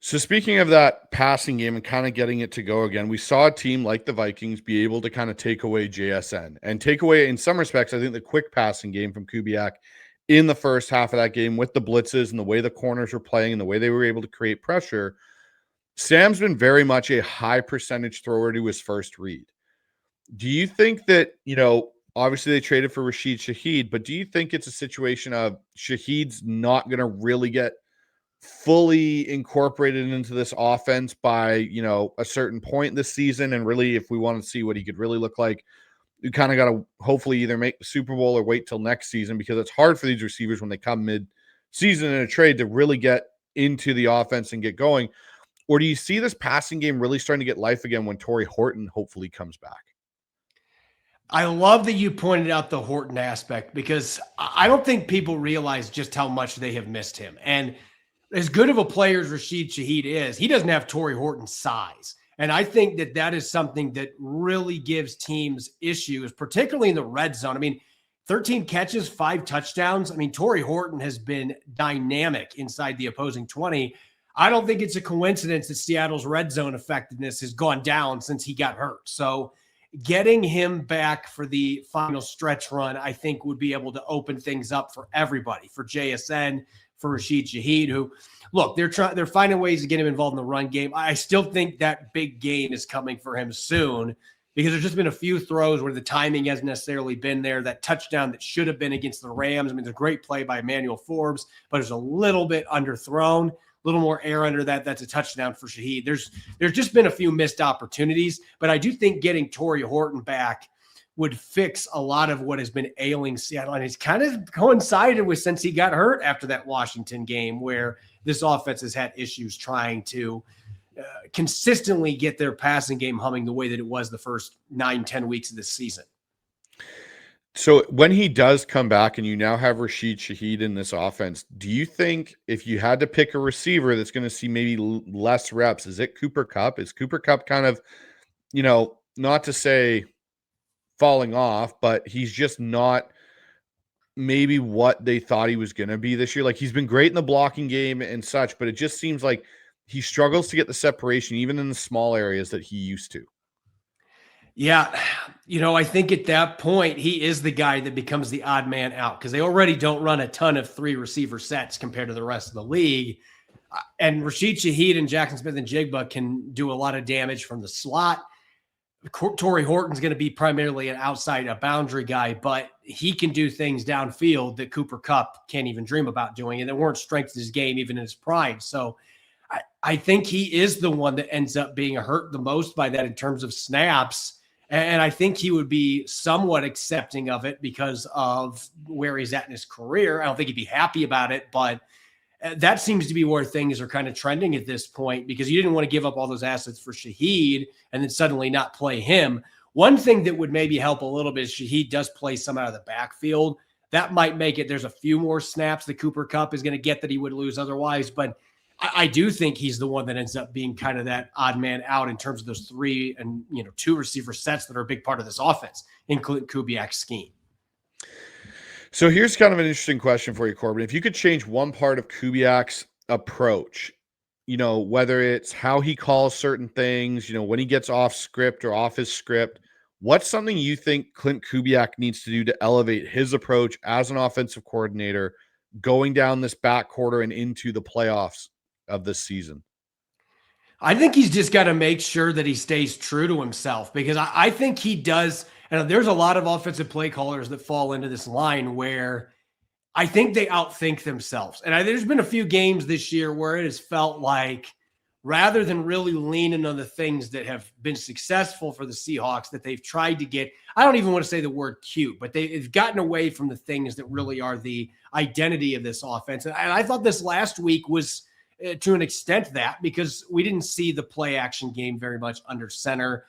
Speaker 1: So speaking of that passing game and kind of getting it to go again, we saw a team like the Vikings be able to kind of take away JSN and take away, in some respects, I think the quick passing game from Kubiak in the first half of that game with the blitzes and the way the corners were playing and the way they were able to create pressure. Sam's been very much a high percentage thrower to his first read. Do you think that, obviously they traded for Rashid Shaheed, but do you think it's a situation of Shaheed's not going to really get fully incorporated into this offense by, a certain point this season? And really, if we want to see what he could really look like, you kind of got to hopefully either make the Super Bowl or wait till next season, because it's hard for these receivers when they come mid-season in a trade to really get into the offense and get going. Or do you see this passing game really starting to get life again when Torrey Horton hopefully comes back?
Speaker 3: I love that you pointed out the Horton aspect, because I don't think people realize just how much they have missed him. And as good of a player as Rashid Shaheed is, he doesn't have Torrey Horton's size. And I think that is something that really gives teams issues, particularly in the red zone. I mean, 13 catches, 5 touchdowns. I mean, Torrey Horton has been dynamic inside the opposing 20. I don't think it's a coincidence that Seattle's red zone effectiveness has gone down since he got hurt. So getting him back for the final stretch run, I think, would be able to open things up for everybody, for JSN, for Rashid Shaheed, who, look, they're finding ways to get him involved in the run game. I still think that big game is coming for him soon, because there's just been a few throws where the timing hasn't necessarily been there. That touchdown that should have been against the Rams, I mean, there's a great play by Emmanuel Forbes, but it's a little bit underthrown, a little more air under that. That's a touchdown for Shaheed. There's just been a few missed opportunities, but I do think getting Torrey Horton back would fix a lot of what has been ailing Seattle. And it's kind of coincided with, since he got hurt after that Washington game, where this offense has had issues trying to consistently get their passing game humming the way that it was the first 9-10 weeks of this season.
Speaker 1: So when he does come back and you now have Rashid Shaheed in this offense, do you think if you had to pick a receiver that's going to see maybe less reps, is it Cooper Kupp? Is Cooper Kupp kind of, not to say falling off, but he's just not maybe what they thought he was going to be this year? Like, he's been great in the blocking game and such, but it just seems like he struggles to get the separation even in the small areas that he used to.
Speaker 3: Yeah. I think at that point, he is the guy that becomes the odd man out, because they already don't run a ton of 3 receiver sets compared to the rest of the league. And Rashid Shaheed and Jackson Smith-Njigba can do a lot of damage from the slot. Torrey Horton's going to be primarily an outside, a boundary guy, but he can do things downfield that Cooper Kupp can't even dream about doing, and that weren't strengths of his game even in his prime. So I think he is the one that ends up being hurt the most by that in terms of snaps. And I think he would be somewhat accepting of it because of where he's at in his career. I don't think he'd be happy about it, but that seems to be where things are kind of trending at this point, because you didn't want to give up all those assets for Shaheed and then suddenly not play him. One thing that would maybe help a little bit is Shaheed does play some out of the backfield. That might make it, there's a few more snaps that Cooper Kupp is going to get that he would lose otherwise. But I do think he's the one that ends up being kind of that odd man out in terms of those 3 and 2 receiver sets that are a big part of this offense, including Kubiak's scheme.
Speaker 1: So here's kind of an interesting question for you, Corbin. If you could change one part of Kubiak's approach, whether it's how he calls certain things, when he gets off script or off his script, what's something you think Clint Kubiak needs to do to elevate his approach as an offensive coordinator going down this back quarter and into the playoffs of this season?
Speaker 3: I think he's just got to make sure that he stays true to himself, because I think he does. And there's a lot of offensive play callers that fall into this line where I think they outthink themselves. And there's been a few games this year where it has felt like rather than really leaning on the things that have been successful for the Seahawks that they've tried to get. I don't even want to say the word cute, but they've gotten away from the things that really are the identity of this offense. And I thought this last week was to an extent that, because we didn't see the play action game very much under center.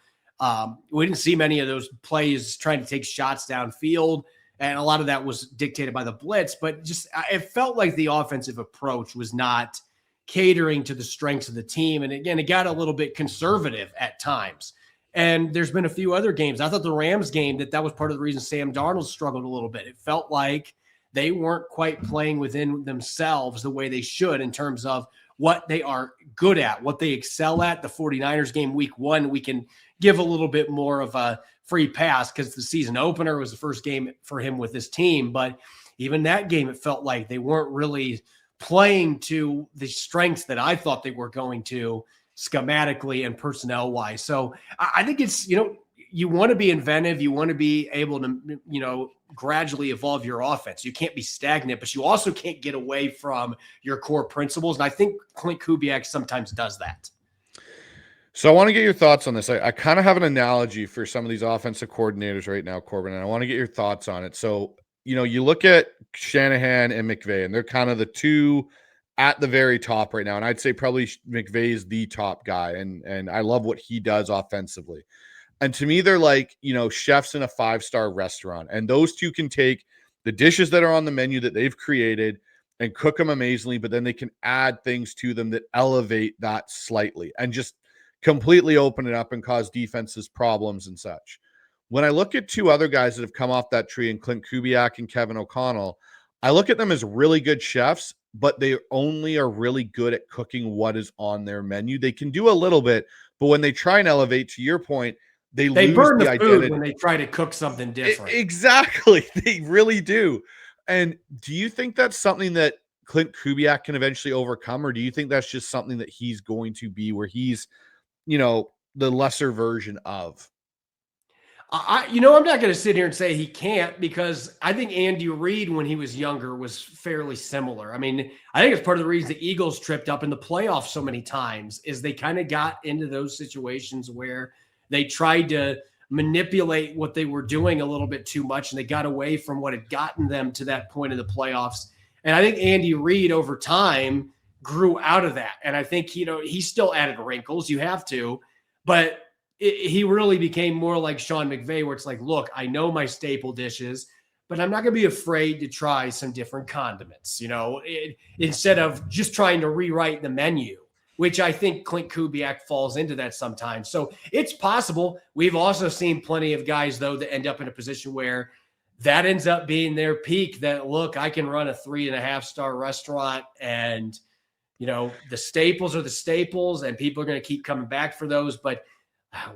Speaker 3: We didn't see many of those plays trying to take shots downfield. And a lot of that was dictated by the blitz, but just it felt like the offensive approach was not catering to the strengths of the team. And again, it got a little bit conservative at times. And there's been a few other games. I thought the Rams game, that was part of the reason Sam Darnold struggled a little bit. It felt like they weren't quite playing within themselves the way they should in terms of what they are good at, what they excel at. The 49ers game week 1, we can give a little bit more of a free pass because the season opener was the first game for him with this team. But even that game, it felt like they weren't really playing to the strengths that I thought they were going to schematically and personnel wise. So I think it's, you want to be inventive. You want to be able to, gradually evolve your offense. You can't be stagnant, but you also can't get away from your core principles. And I think Clint Kubiak sometimes does that.
Speaker 1: So I want to get your thoughts on this. I kind of have an analogy for some of these offensive coordinators right now, Corbin, and I want to get your thoughts on it. So, you look at Shanahan and McVay, and they're kind of the two at the very top right now. And I'd say probably McVay is the top guy. And I love what he does offensively. And to me, they're like, chefs in a 5-star restaurant. And those two can take the dishes that are on the menu that they've created and cook them amazingly, but then they can add things to them that elevate that slightly and just completely open it up and cause defenses problems and such. When I look at two other guys that have come off that tree, and Clint Kubiak and Kevin O'Connell, I look at them as really good chefs, but they only are really good at cooking what is on their menu. They can do a little bit, but when they try and elevate, to your point, they lose
Speaker 3: burn the
Speaker 1: identity
Speaker 3: food when they try to cook something different.
Speaker 1: Exactly. They really do. And do you think that's something that Clint Kubiak can eventually overcome, or do you think that's just something that he's going to be where he's, the lesser version of?
Speaker 3: I'm not going to sit here and say he can't, because I think Andy Reid, when he was younger, was fairly similar. I mean, I think it's part of the reason the Eagles tripped up in the playoffs so many times is they kind of got into those situations where they tried to manipulate what they were doing a little bit too much, and they got away from what had gotten them to that point in the playoffs. And I think Andy Reid over time grew out of that. And I think, he still added wrinkles. You have to, but he really became more like Sean McVay, where it's like, look, I know my staple dishes, but I'm not going to be afraid to try some different condiments, instead of just trying to rewrite the menu, which I think Clint Kubiak falls into that sometimes. So it's possible. We've also seen plenty of guys, though, that end up in a position where that ends up being their peak, that, look, I can run a 3.5-star restaurant, and, the staples are the staples, and people are going to keep coming back for those. But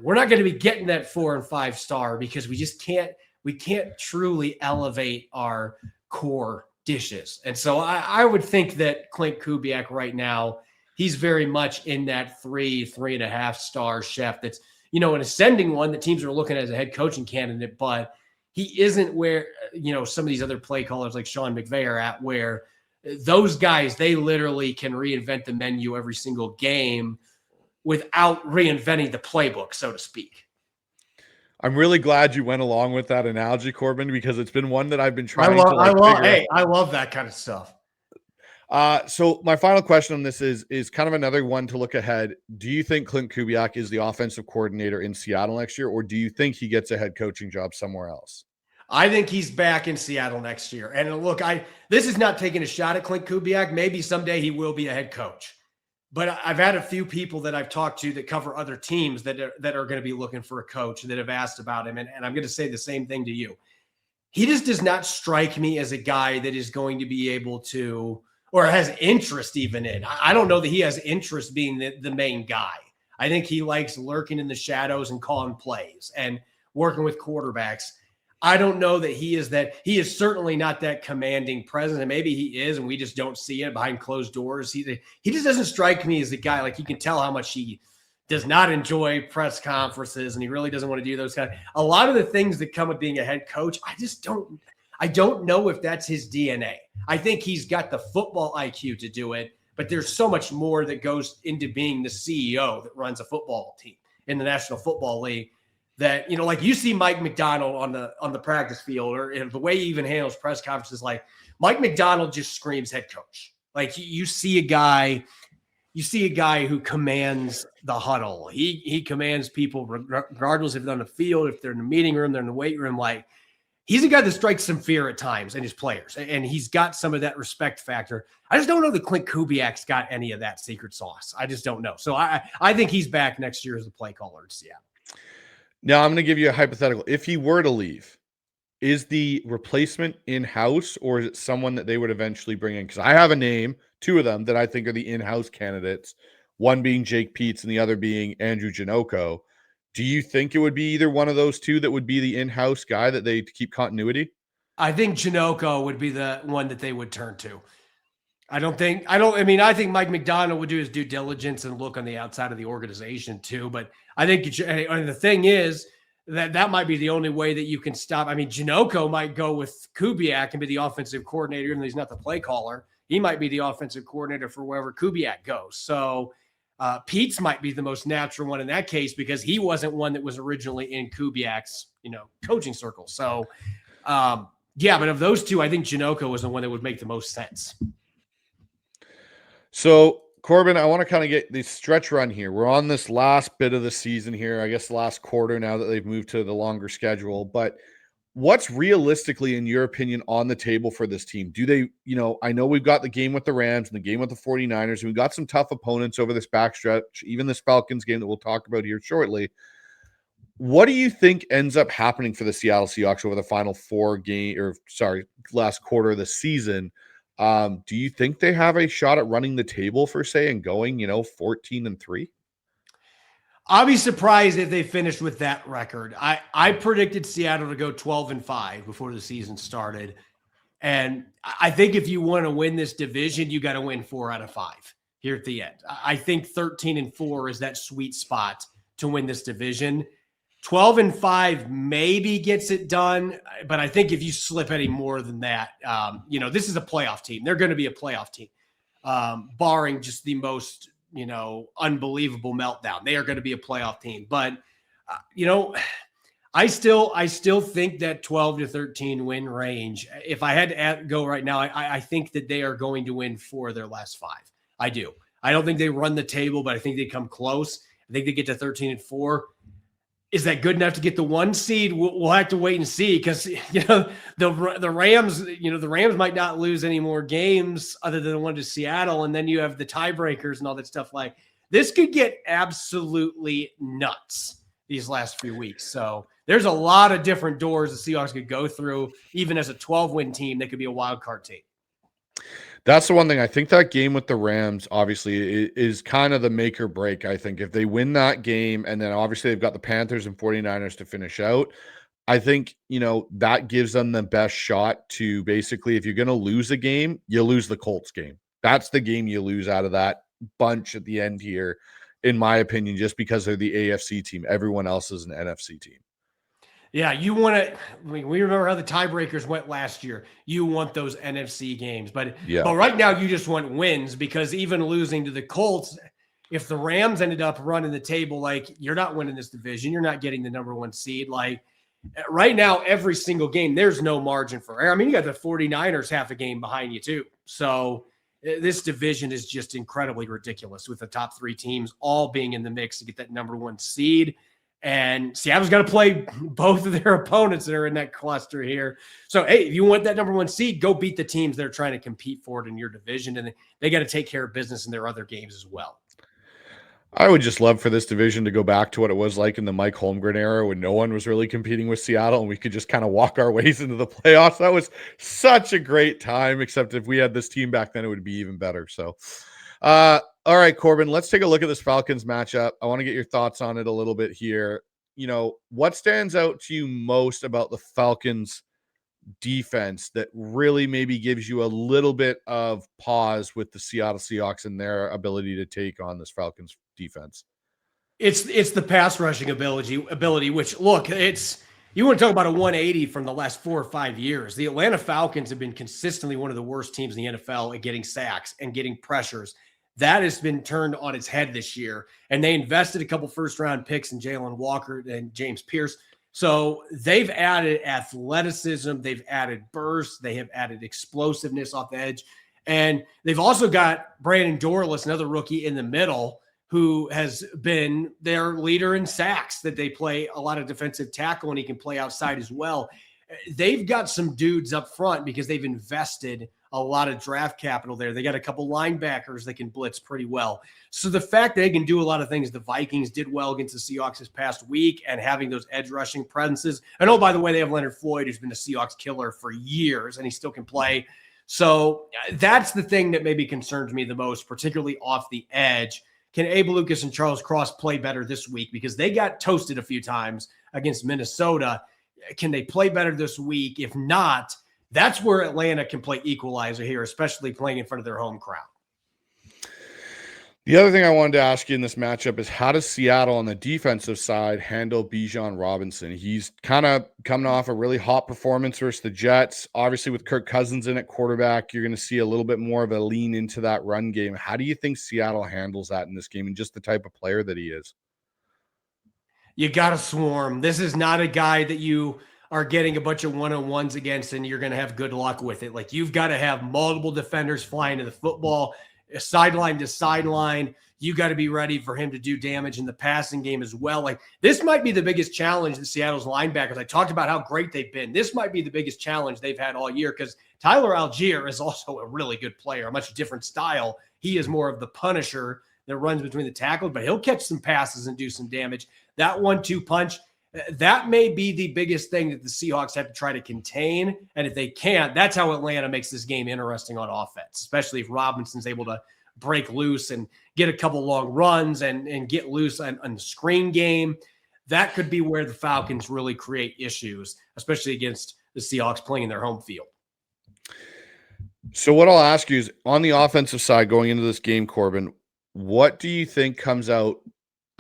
Speaker 3: we're not going to be getting that 4 and 5-star because we can't truly elevate our core dishes. And so I would think that Clint Kubiak right now, he's very much in that 3.5-star chef that's, an ascending one that teams are looking at as a head coaching candidate, but he isn't where, some of these other play callers like Sean McVay are at, where those guys, they literally can reinvent the menu every single game without reinventing the playbook, so to speak.
Speaker 1: I'm really glad you went along with that analogy, Corbin, because it's been one that I've been trying to figure out.
Speaker 3: I love that kind of stuff.
Speaker 1: So my final question on this is kind of another one to look ahead. Do you think Clint Kubiak is the offensive coordinator in Seattle next year, or do you think he gets a head coaching job somewhere else?
Speaker 3: I think he's back in Seattle next year. And look, this is not taking a shot at Clint Kubiak. Maybe someday he will be a head coach. But I've had a few people that I've talked to that cover other teams that are going to be looking for a coach that have asked about him. And I'm going to say the same thing to you. He just does not strike me as a guy that is going to be able to, or has interest even in. I don't know that he has interest being the main guy. I think he likes lurking in the shadows and calling plays and working with quarterbacks. I don't know that he is that. He is certainly not that commanding presence, and maybe he is, and we just don't see it behind closed doors. He just doesn't strike me as a guy, like, you can tell how much he does not enjoy press conferences, and he really doesn't want to do those kind of. A lot of the things that come with being a head coach, I don't know if that's his DNA. I think he's got the football IQ to do it, but there's so much more that goes into being the CEO that runs a football team in the National Football League that, like you see Mike Macdonald on the practice field, or the way he even handles press conferences, like Mike Macdonald just screams head coach. Like you see a guy who commands the huddle. He commands people regardless if they're on the field, if they're in the meeting room, they're in the weight room. Like he's a guy that strikes some fear at times in his players, and he's got some of that respect factor. I just don't know that Clint Kubiak's got any of that secret sauce. I just don't know. So I think he's back next year as the play caller in Seattle.
Speaker 1: Now I'm going to give you a hypothetical. If he were to leave, is the replacement in-house, or is it someone that they would eventually bring in? Because I have a name, two of them that I think are the in-house candidates, one being Jake Peets and the other being Andrew Janocko. Do you think it would be either one of those two that would be the in-house guy that they keep continuity?
Speaker 3: I think Janocko would be the one that they would turn to. I think Mike Macdonald would do his due diligence and look on the outside of the organization too. But I think, and the thing is, that might be the only way that you can stop. I mean, Janocko might go with Kubiak and be the offensive coordinator, even though he's not the play caller. He might be the offensive coordinator for wherever Kubiak goes. So Pete's might be the most natural one in that case because he wasn't one that was originally in Kubiak's, coaching circle. So, but of those two, I think Janocko was the one that would make the most sense.
Speaker 1: So, Corbin, I want to kind of get the stretch run here. We're on this last bit of the season here, I guess the last quarter now that they've moved to the longer schedule. But what's realistically, in your opinion, on the table for this team? Do they, I know we've got the game with the Rams and the game with the 49ers, and we've got some tough opponents over this backstretch, even this Falcons game that we'll talk about here shortly. What do you think ends up happening for the Seattle Seahawks over the final last quarter of the season? Do you think they have a shot at running the table for say and going, 14-3?
Speaker 3: I'll be surprised if they finished with that record. I predicted Seattle to go 12-5 before the season started. And I think if you want to win this division, you got to win 4 out of 5 here at the end. I think 13-4 is that sweet spot to win this division. 12-5 maybe gets it done, but I think if you slip any more than that, this is a playoff team. They're going to be a playoff team, barring just the most, unbelievable meltdown. They are going to be a playoff team. But, I still think that 12-13 win range. If I had to go right now, I think that they are going to win 4 of their last 5. I do. I don't think they run the table, but I think they come close. I think they get to 13-4. Is that good enough to get the 1 seed? We'll have to wait and see because the Rams, the Rams might not lose any more games other than the one to Seattle, and then you have the tiebreakers and all that stuff. Like this could get absolutely nuts these last few weeks. So there's a lot of different doors the Seahawks could go through. Even as a 12-win team, they could be a wild card team.
Speaker 1: That's the one thing. I think that game with the Rams obviously is kind of the make or break. I think if they win that game, and then obviously they've got the Panthers and 49ers to finish out, I think, that gives them the best shot to basically, if you're going to lose a game, you lose the Colts game. That's the game you lose out of that bunch at the end here, in my opinion, just because they're the AFC team. Everyone else is an NFC team.
Speaker 3: Yeah, you want to. We remember how the tiebreakers went last year. You want those NFC games, but right now you just want wins because even losing to the Colts, if the Rams ended up running the table, like you're not winning this division, you're not getting the number 1 seed. Like right now, every single game, there's no margin for error. I mean, you got the 49ers half a game behind you too. So this division is just incredibly ridiculous with the top 3 teams all being in the mix to get that number 1 seed. And Seattle's got to play both of their opponents that are in that cluster here. So, hey, if you want that number 1 seed, go beat the teams that are trying to compete for it in your division. And they got to take care of business in their other games as well.
Speaker 1: I would just love for this division to go back to what it was like in the Mike Holmgren era when no one was really competing with Seattle and we could just kind of walk our ways into the playoffs. That was such a great time, except if we had this team back then, it would be even better. So, all right, Corbin, let's take a look at this Falcons matchup. I want to get your thoughts on it a little bit here. What stands out to you most about the Falcons defense that really maybe gives you a little bit of pause with the Seattle Seahawks and their ability to take on this Falcons defense?
Speaker 3: It's the pass rushing ability, which look, you want to talk about a 180 from the last 4 or 5 years. The Atlanta Falcons have been consistently one of the worst teams in the NFL at getting sacks and getting pressures That has been turned on its head this year. And they invested a couple first-round picks in Jalen Walker and James Pierce. So they've added athleticism. They've added burst. They have added explosiveness off the edge. And they've also got Brandon Dorless, another rookie in the middle, who has been their leader in sacks, that they play a lot of defensive tackle, and he can play outside as well. They've got some dudes up front because they've invested a lot of draft capital there. They got a couple linebackers that can blitz pretty well. So the fact that they can do a lot of things the Vikings did well against the Seahawks this past week, and having those edge rushing presences. And oh, by the way, they have Leonard Floyd, who's been a Seahawks killer for years, and he still can play. So that's the thing that maybe concerns me the most, particularly off the edge. Can Abe Lucas and Charles Cross play better this week? Because they got toasted a few times against Minnesota. Can they play better this week? If not, that's where Atlanta can play equalizer here, especially playing in front of their home crowd.
Speaker 1: The other thing I wanted to ask you in this matchup is, how does Seattle on the defensive side handle Bijan Robinson? He's kind of coming off a really hot performance versus the Jets. Obviously, with Kirk Cousins in at quarterback, you're going to see a little bit more of a lean into that run game. How do you think Seattle handles that in this game, and just the type of player that he is?
Speaker 3: You got to swarm. This is not a guy that you are getting a bunch of one-on-ones against and you're going to have good luck with it. Like, you've got to have multiple defenders flying to the football, sideline to sideline. You got to be ready for him to do damage in the passing game as well. Like, this might be the biggest challenge that Seattle's linebackers. I talked about how great they've been. This might be the biggest challenge they've had all year, because Tyler Algier is also a really good player, a much different style. He is more of the punisher that runs between the tackles, but he'll catch some passes and do some damage. That 1-2 punch, that may be the biggest thing that the Seahawks have to try to contain. And if they can't, that's how Atlanta makes this game interesting on offense, especially if Robinson's able to break loose and get a couple long runs and get loose on the screen game. That could be where the Falcons really create issues, especially against the Seahawks playing in their home field.
Speaker 1: So what I'll ask you is, on the offensive side going into this game, Corbin, what do you think comes out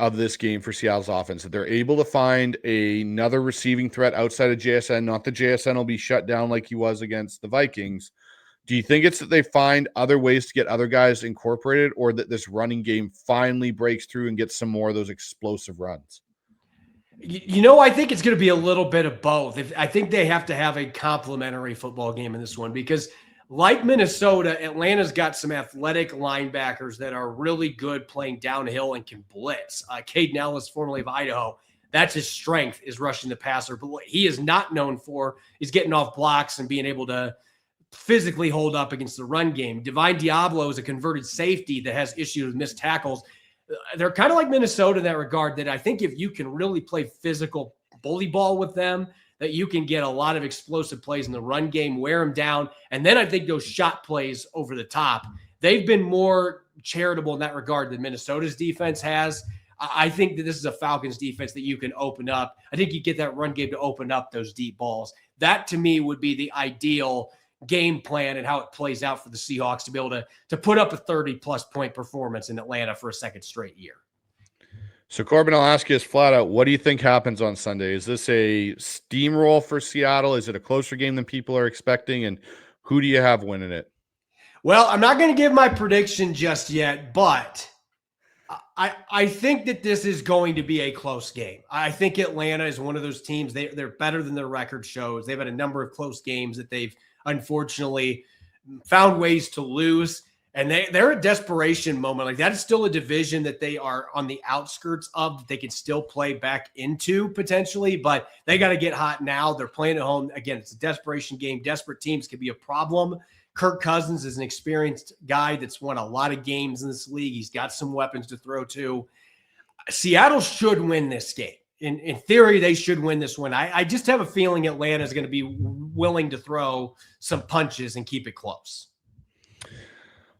Speaker 1: of this game for Seattle's offense? That they're able to find another receiving threat outside of JSN, not that JSN will be shut down like he was against the Vikings. Do you think it's that they find other ways to get other guys incorporated, or that this running game finally breaks through and gets some more of those explosive runs?
Speaker 3: I think it's going to be a little bit of both. I think they have to have a complementary football game in this one, because like Minnesota, Atlanta's got some athletic linebackers that are really good playing downhill and can blitz. Caden Ellis, formerly of Idaho, that's his strength, is rushing the passer. But what he is not known for is getting off blocks and being able to physically hold up against the run game. Divine Diablo is a converted safety that has issues with missed tackles. They're kind of like Minnesota in that regard, that I think if you can really play physical bully ball with them, that you can get a lot of explosive plays in the run game, wear them down. And then I think those shot plays over the top, they've been more charitable in that regard than Minnesota's defense has. I think that this is a Falcons defense that you can open up. I think you get that run game to open up those deep balls. That, to me, would be the ideal game plan and how it plays out for the Seahawks to be able to put up a 30-plus point performance in Atlanta for a second straight year.
Speaker 1: So, Corbin, I'll ask you this flat out. What do you think happens on Sunday? Is this a steamroll for Seattle? Is it a closer game than people are expecting? And who do you have winning it?
Speaker 3: Well, I'm not going to give my prediction just yet, but I think that this is going to be a close game. I think Atlanta is one of those teams. They're better than their record shows. They've had a number of close games that they've unfortunately found ways to lose. And they're a desperation moment. Like, that is still a division that they are on the outskirts of, that they can still play back into potentially, but they got to get hot now. They're playing at home. Again, it's a desperation game. Desperate teams can be a problem. Kirk Cousins is an experienced guy that's won a lot of games in this league. He's got some weapons to throw to. Seattle should win this game. In theory, they should win this one. I just have a feeling Atlanta is going to be willing to throw some punches and keep it close.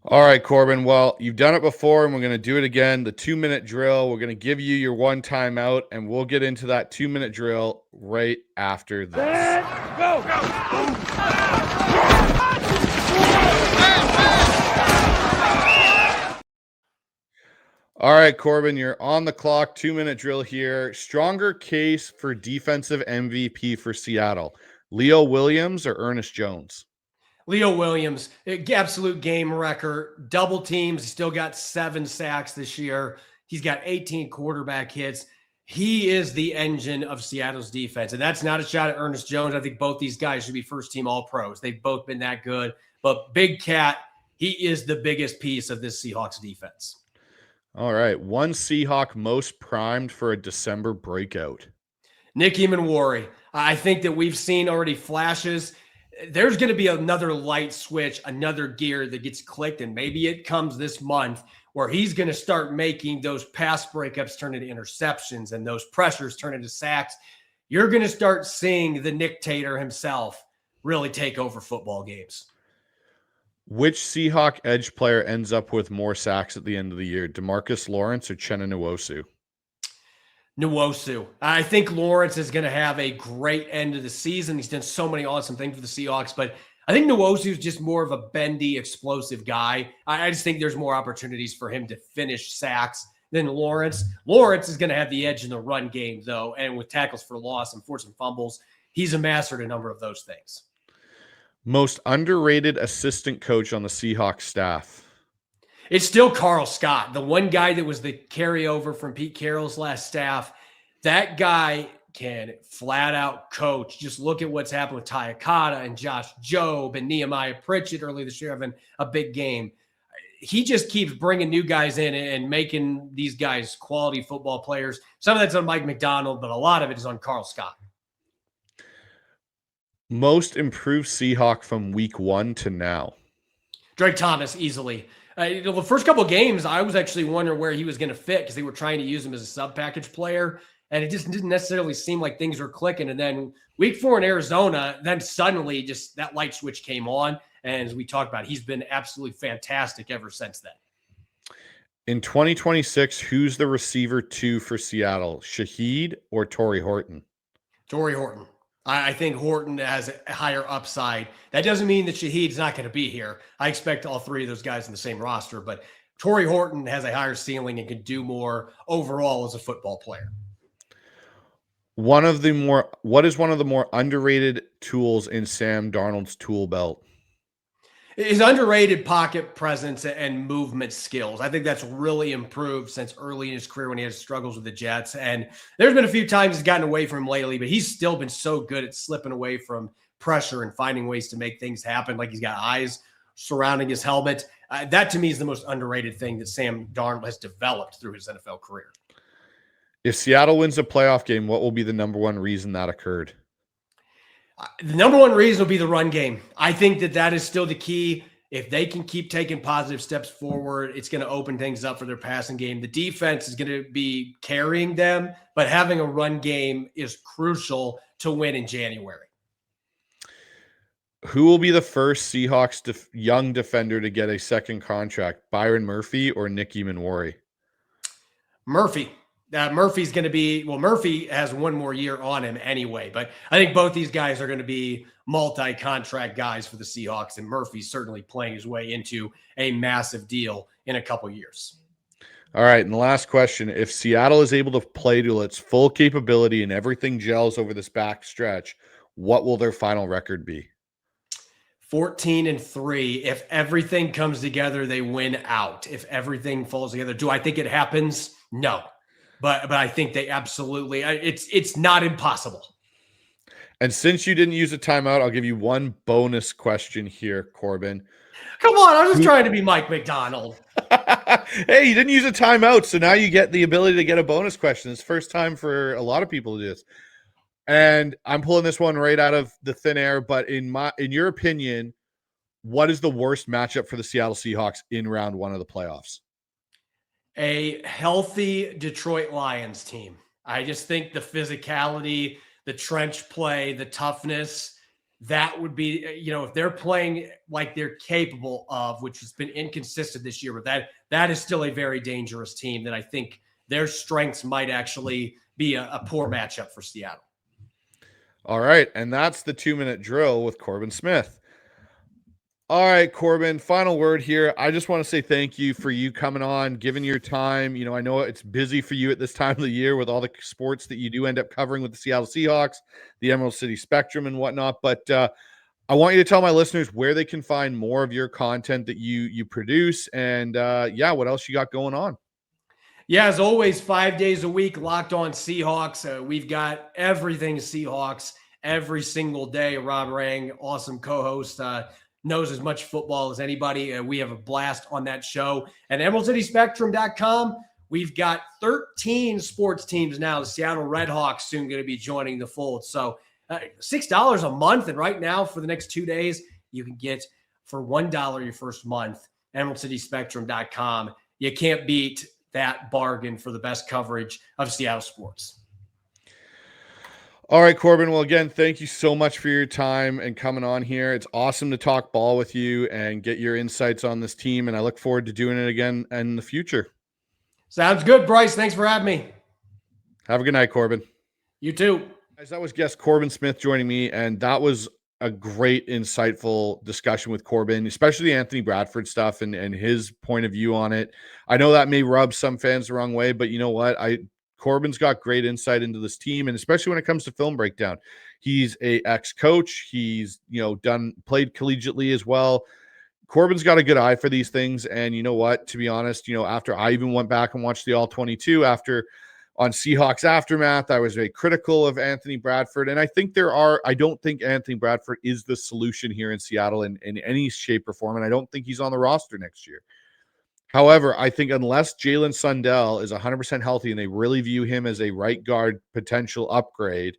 Speaker 1: All right, Corbin. Well, you've done it before, and we're going to do it again. The 2-minute drill. We're going to give you your one timeout, and we'll get into that 2-minute drill right after this.
Speaker 2: Go!
Speaker 1: All right, Corbin, you're on the clock. 2-minute drill here. Stronger case for defensive MVP for Seattle: Leo Williams or Ernest Jones?
Speaker 3: Leo Williams, absolute game wrecker, double teams. He still got 7 sacks this year. He's got 18 quarterback hits. He is the engine of Seattle's defense. And that's not a shot at Ernest Jones. I think both these guys should be first-team All-Pros. They've both been that good. But Big Cat, he is the biggest piece of this Seahawks defense.
Speaker 1: All right. One Seahawk most primed for a December breakout.
Speaker 3: Nick Eamon-Warry. I think that we've seen already flashes. There's going to be another light switch, another gear that gets clicked, and maybe it comes this month where he's going to start making those pass breakups turn into interceptions and those pressures turn into sacks. You're going to start seeing the dictator himself really take over football games.
Speaker 1: Which Seahawk edge player ends up with more sacks at the end of the year, DeMarcus Lawrence or Uchenna Nwosu?
Speaker 3: Nwosu. I think Lawrence is going to have a great end of the season. He's done so many awesome things for the Seahawks, but I think Nwosu is just more of a bendy, explosive guy. I just think there's more opportunities for him to finish sacks than Lawrence. Lawrence is going to have the edge in the run game, though, and with tackles for loss and forcing fumbles, he's mastered a number of those things.
Speaker 1: Most underrated assistant coach on the Seahawks staff?
Speaker 3: It's still Carl Scott, the one guy that was the carryover from Pete Carroll's last staff. That guy can flat out coach. Just look at what's happened with Ty Akata and Josh Jobe and Nehemiah Pritchett early this year having a big game. He just keeps bringing new guys in and making these guys quality football players. Some of that's on Mike Macdonald, but a lot of it is on Carl Scott.
Speaker 1: Most improved Seahawk from week 1 to now?
Speaker 3: Drake Thomas, easily. The first couple of games, I was actually wondering where he was going to fit because they were trying to use him as a sub-package player, and it just didn't necessarily seem like things were clicking. And then week 4 in Arizona, then suddenly just that light switch came on, and as we talked about, he's been absolutely fantastic ever since then.
Speaker 1: In 2026, who's the receiver 2 for Seattle, Shaheed or Torrey Horton?
Speaker 3: Torrey Horton. I think Horton has a higher upside. That doesn't mean that Shaheed's not going to be here. I expect all 3 of those guys in the same roster, but Torrey Horton has a higher ceiling and can do more overall as a football player.
Speaker 1: What is one of the more underrated tools in Sam Darnold's tool belt?
Speaker 3: His underrated pocket presence and movement skills. I think that's really improved since early in his career when he had struggles with the Jets. And there's been a few times he's gotten away from him lately, but he's still been so good at slipping away from pressure and finding ways to make things happen. Like he's got eyes surrounding his helmet. That to me is the most underrated thing that Sam Darnold has developed through his NFL career.
Speaker 1: If Seattle wins a playoff game, what will be the number one reason that occurred?
Speaker 3: The number one reason will be the run game. I think that is still the key. If they can keep taking positive steps forward, it's going to open things up for their passing game. The defense is going to be carrying them, but having a run game is crucial to win in January.
Speaker 1: Who will be the first Seahawks young defender to get a second contract, Byron Murphy or Nick Eamon-Warry?
Speaker 3: Murphy. Murphy's going to be, Murphy has one more year on him anyway, but I think both these guys are going to be multi-contract guys for the Seahawks, and Murphy's certainly playing his way into a massive deal in a couple years.
Speaker 1: All right, and the last question, if Seattle is able to play to its full capability and everything gels over this back stretch, what will their final record be?
Speaker 3: 14-3. If everything comes together, they win out. If everything falls together. Do I think it happens? No. But I think they absolutely, it's not impossible.
Speaker 1: And since you didn't use a timeout, I'll give you one bonus question here, Corbin.
Speaker 3: Come on, I was just trying to be Mike Macdonald.
Speaker 1: Hey, you didn't use a timeout, so now you get the ability to get a bonus question. It's the first time for a lot of people to do this. And I'm pulling this one right out of the thin air, but in your opinion, what is the worst matchup for the Seattle Seahawks in round 1 of the playoffs?
Speaker 3: A healthy Detroit Lions team. I just think the physicality, the trench play, the toughness, that would be, if they're playing like they're capable of, which has been inconsistent this year, but that is still a very dangerous team that I think their strengths might actually be a poor matchup for Seattle.
Speaker 1: All right, and that's the 2-minute drill with Corbin Smith. All right, Corbin, final word here. I just want to say thank you for you coming on, giving your time. I know it's busy for you at this time of the year with all the sports that you do end up covering with the Seattle Seahawks, the Emerald City Spectrum and whatnot. But I want you to tell my listeners where they can find more of your content that you produce, and yeah, what else you got going on.
Speaker 3: Yeah, as always, 5 days a week, Locked On Seahawks. We've got everything Seahawks every single day. Rob Rang, awesome co-host, knows as much football as anybody. We have a blast on that show. At EmeraldCitySpectrum.com, we've got 13 sports teams now. The Seattle Redhawks soon going to be joining the fold. So $6 a month. And right now, for the next 2 days, you can get for $1 your first month, EmeraldCitySpectrum.com. You can't beat that bargain for the best coverage of Seattle sports.
Speaker 1: All right, Corbin. Well, again, thank you so much for your time and coming on here. It's awesome to talk ball with you and get your insights on this team, and I look forward to doing it again in the future.
Speaker 3: Sounds good, Bryce. Thanks for having me.
Speaker 1: Have a good night, Corbin.
Speaker 3: You too.
Speaker 1: Guys, that was guest Corbin Smith joining me, and that was a great, insightful discussion with Corbin, especially the Anthony Bradford stuff and his point of view on it. I know that may rub some fans the wrong way, but you know what? Corbin's got great insight into this team, and especially when it comes to film breakdown. He's a ex-coach. He's, played collegiately as well. Corbin's got a good eye for these things, and you know what? To be honest, after I even went back and watched the All-22 on Seahawks Aftermath, I was very critical of Anthony Bradford. And I think I don't think Anthony Bradford is the solution here in Seattle in any shape or form. And I don't think he's on the roster next year. However, I think unless Jalen Sundell is 100% healthy and they really view him as a right guard potential upgrade,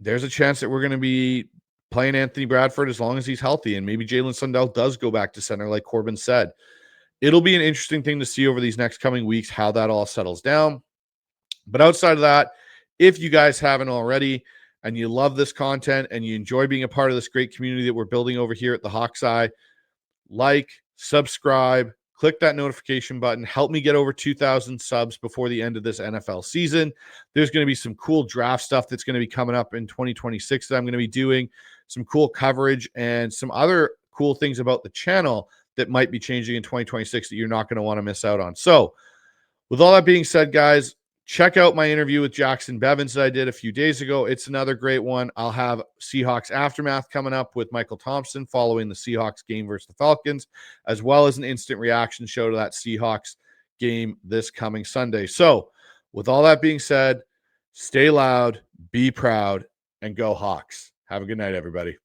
Speaker 1: there's a chance that we're going to be playing Anthony Bradford as long as he's healthy. And maybe Jalen Sundell does go back to center, like Corbin said. It'll be an interesting thing to see over these next coming weeks, how that all settles down. But outside of that, if you guys haven't already and you love this content and you enjoy being a part of this great community that we're building over here at the Hawk's Eye, like, subscribe, click that notification button. Help me get over 2,000 subs before the end of this NFL season. There's going to be some cool draft stuff that's going to be coming up in 2026 that I'm going to be doing, some cool coverage and some other cool things about the channel that might be changing in 2026 that you're not going to want to miss out on. So with all that being said, guys, check out my interview with Jackson Bevins that I did a few days ago. It's another great one. I'll have Seahawks Aftermath coming up with Michael Thompson following the Seahawks game versus the Falcons, as well as an instant reaction show to that Seahawks game this coming Sunday. So with all that being said, stay loud, be proud, and go Hawks. Have a good night, everybody.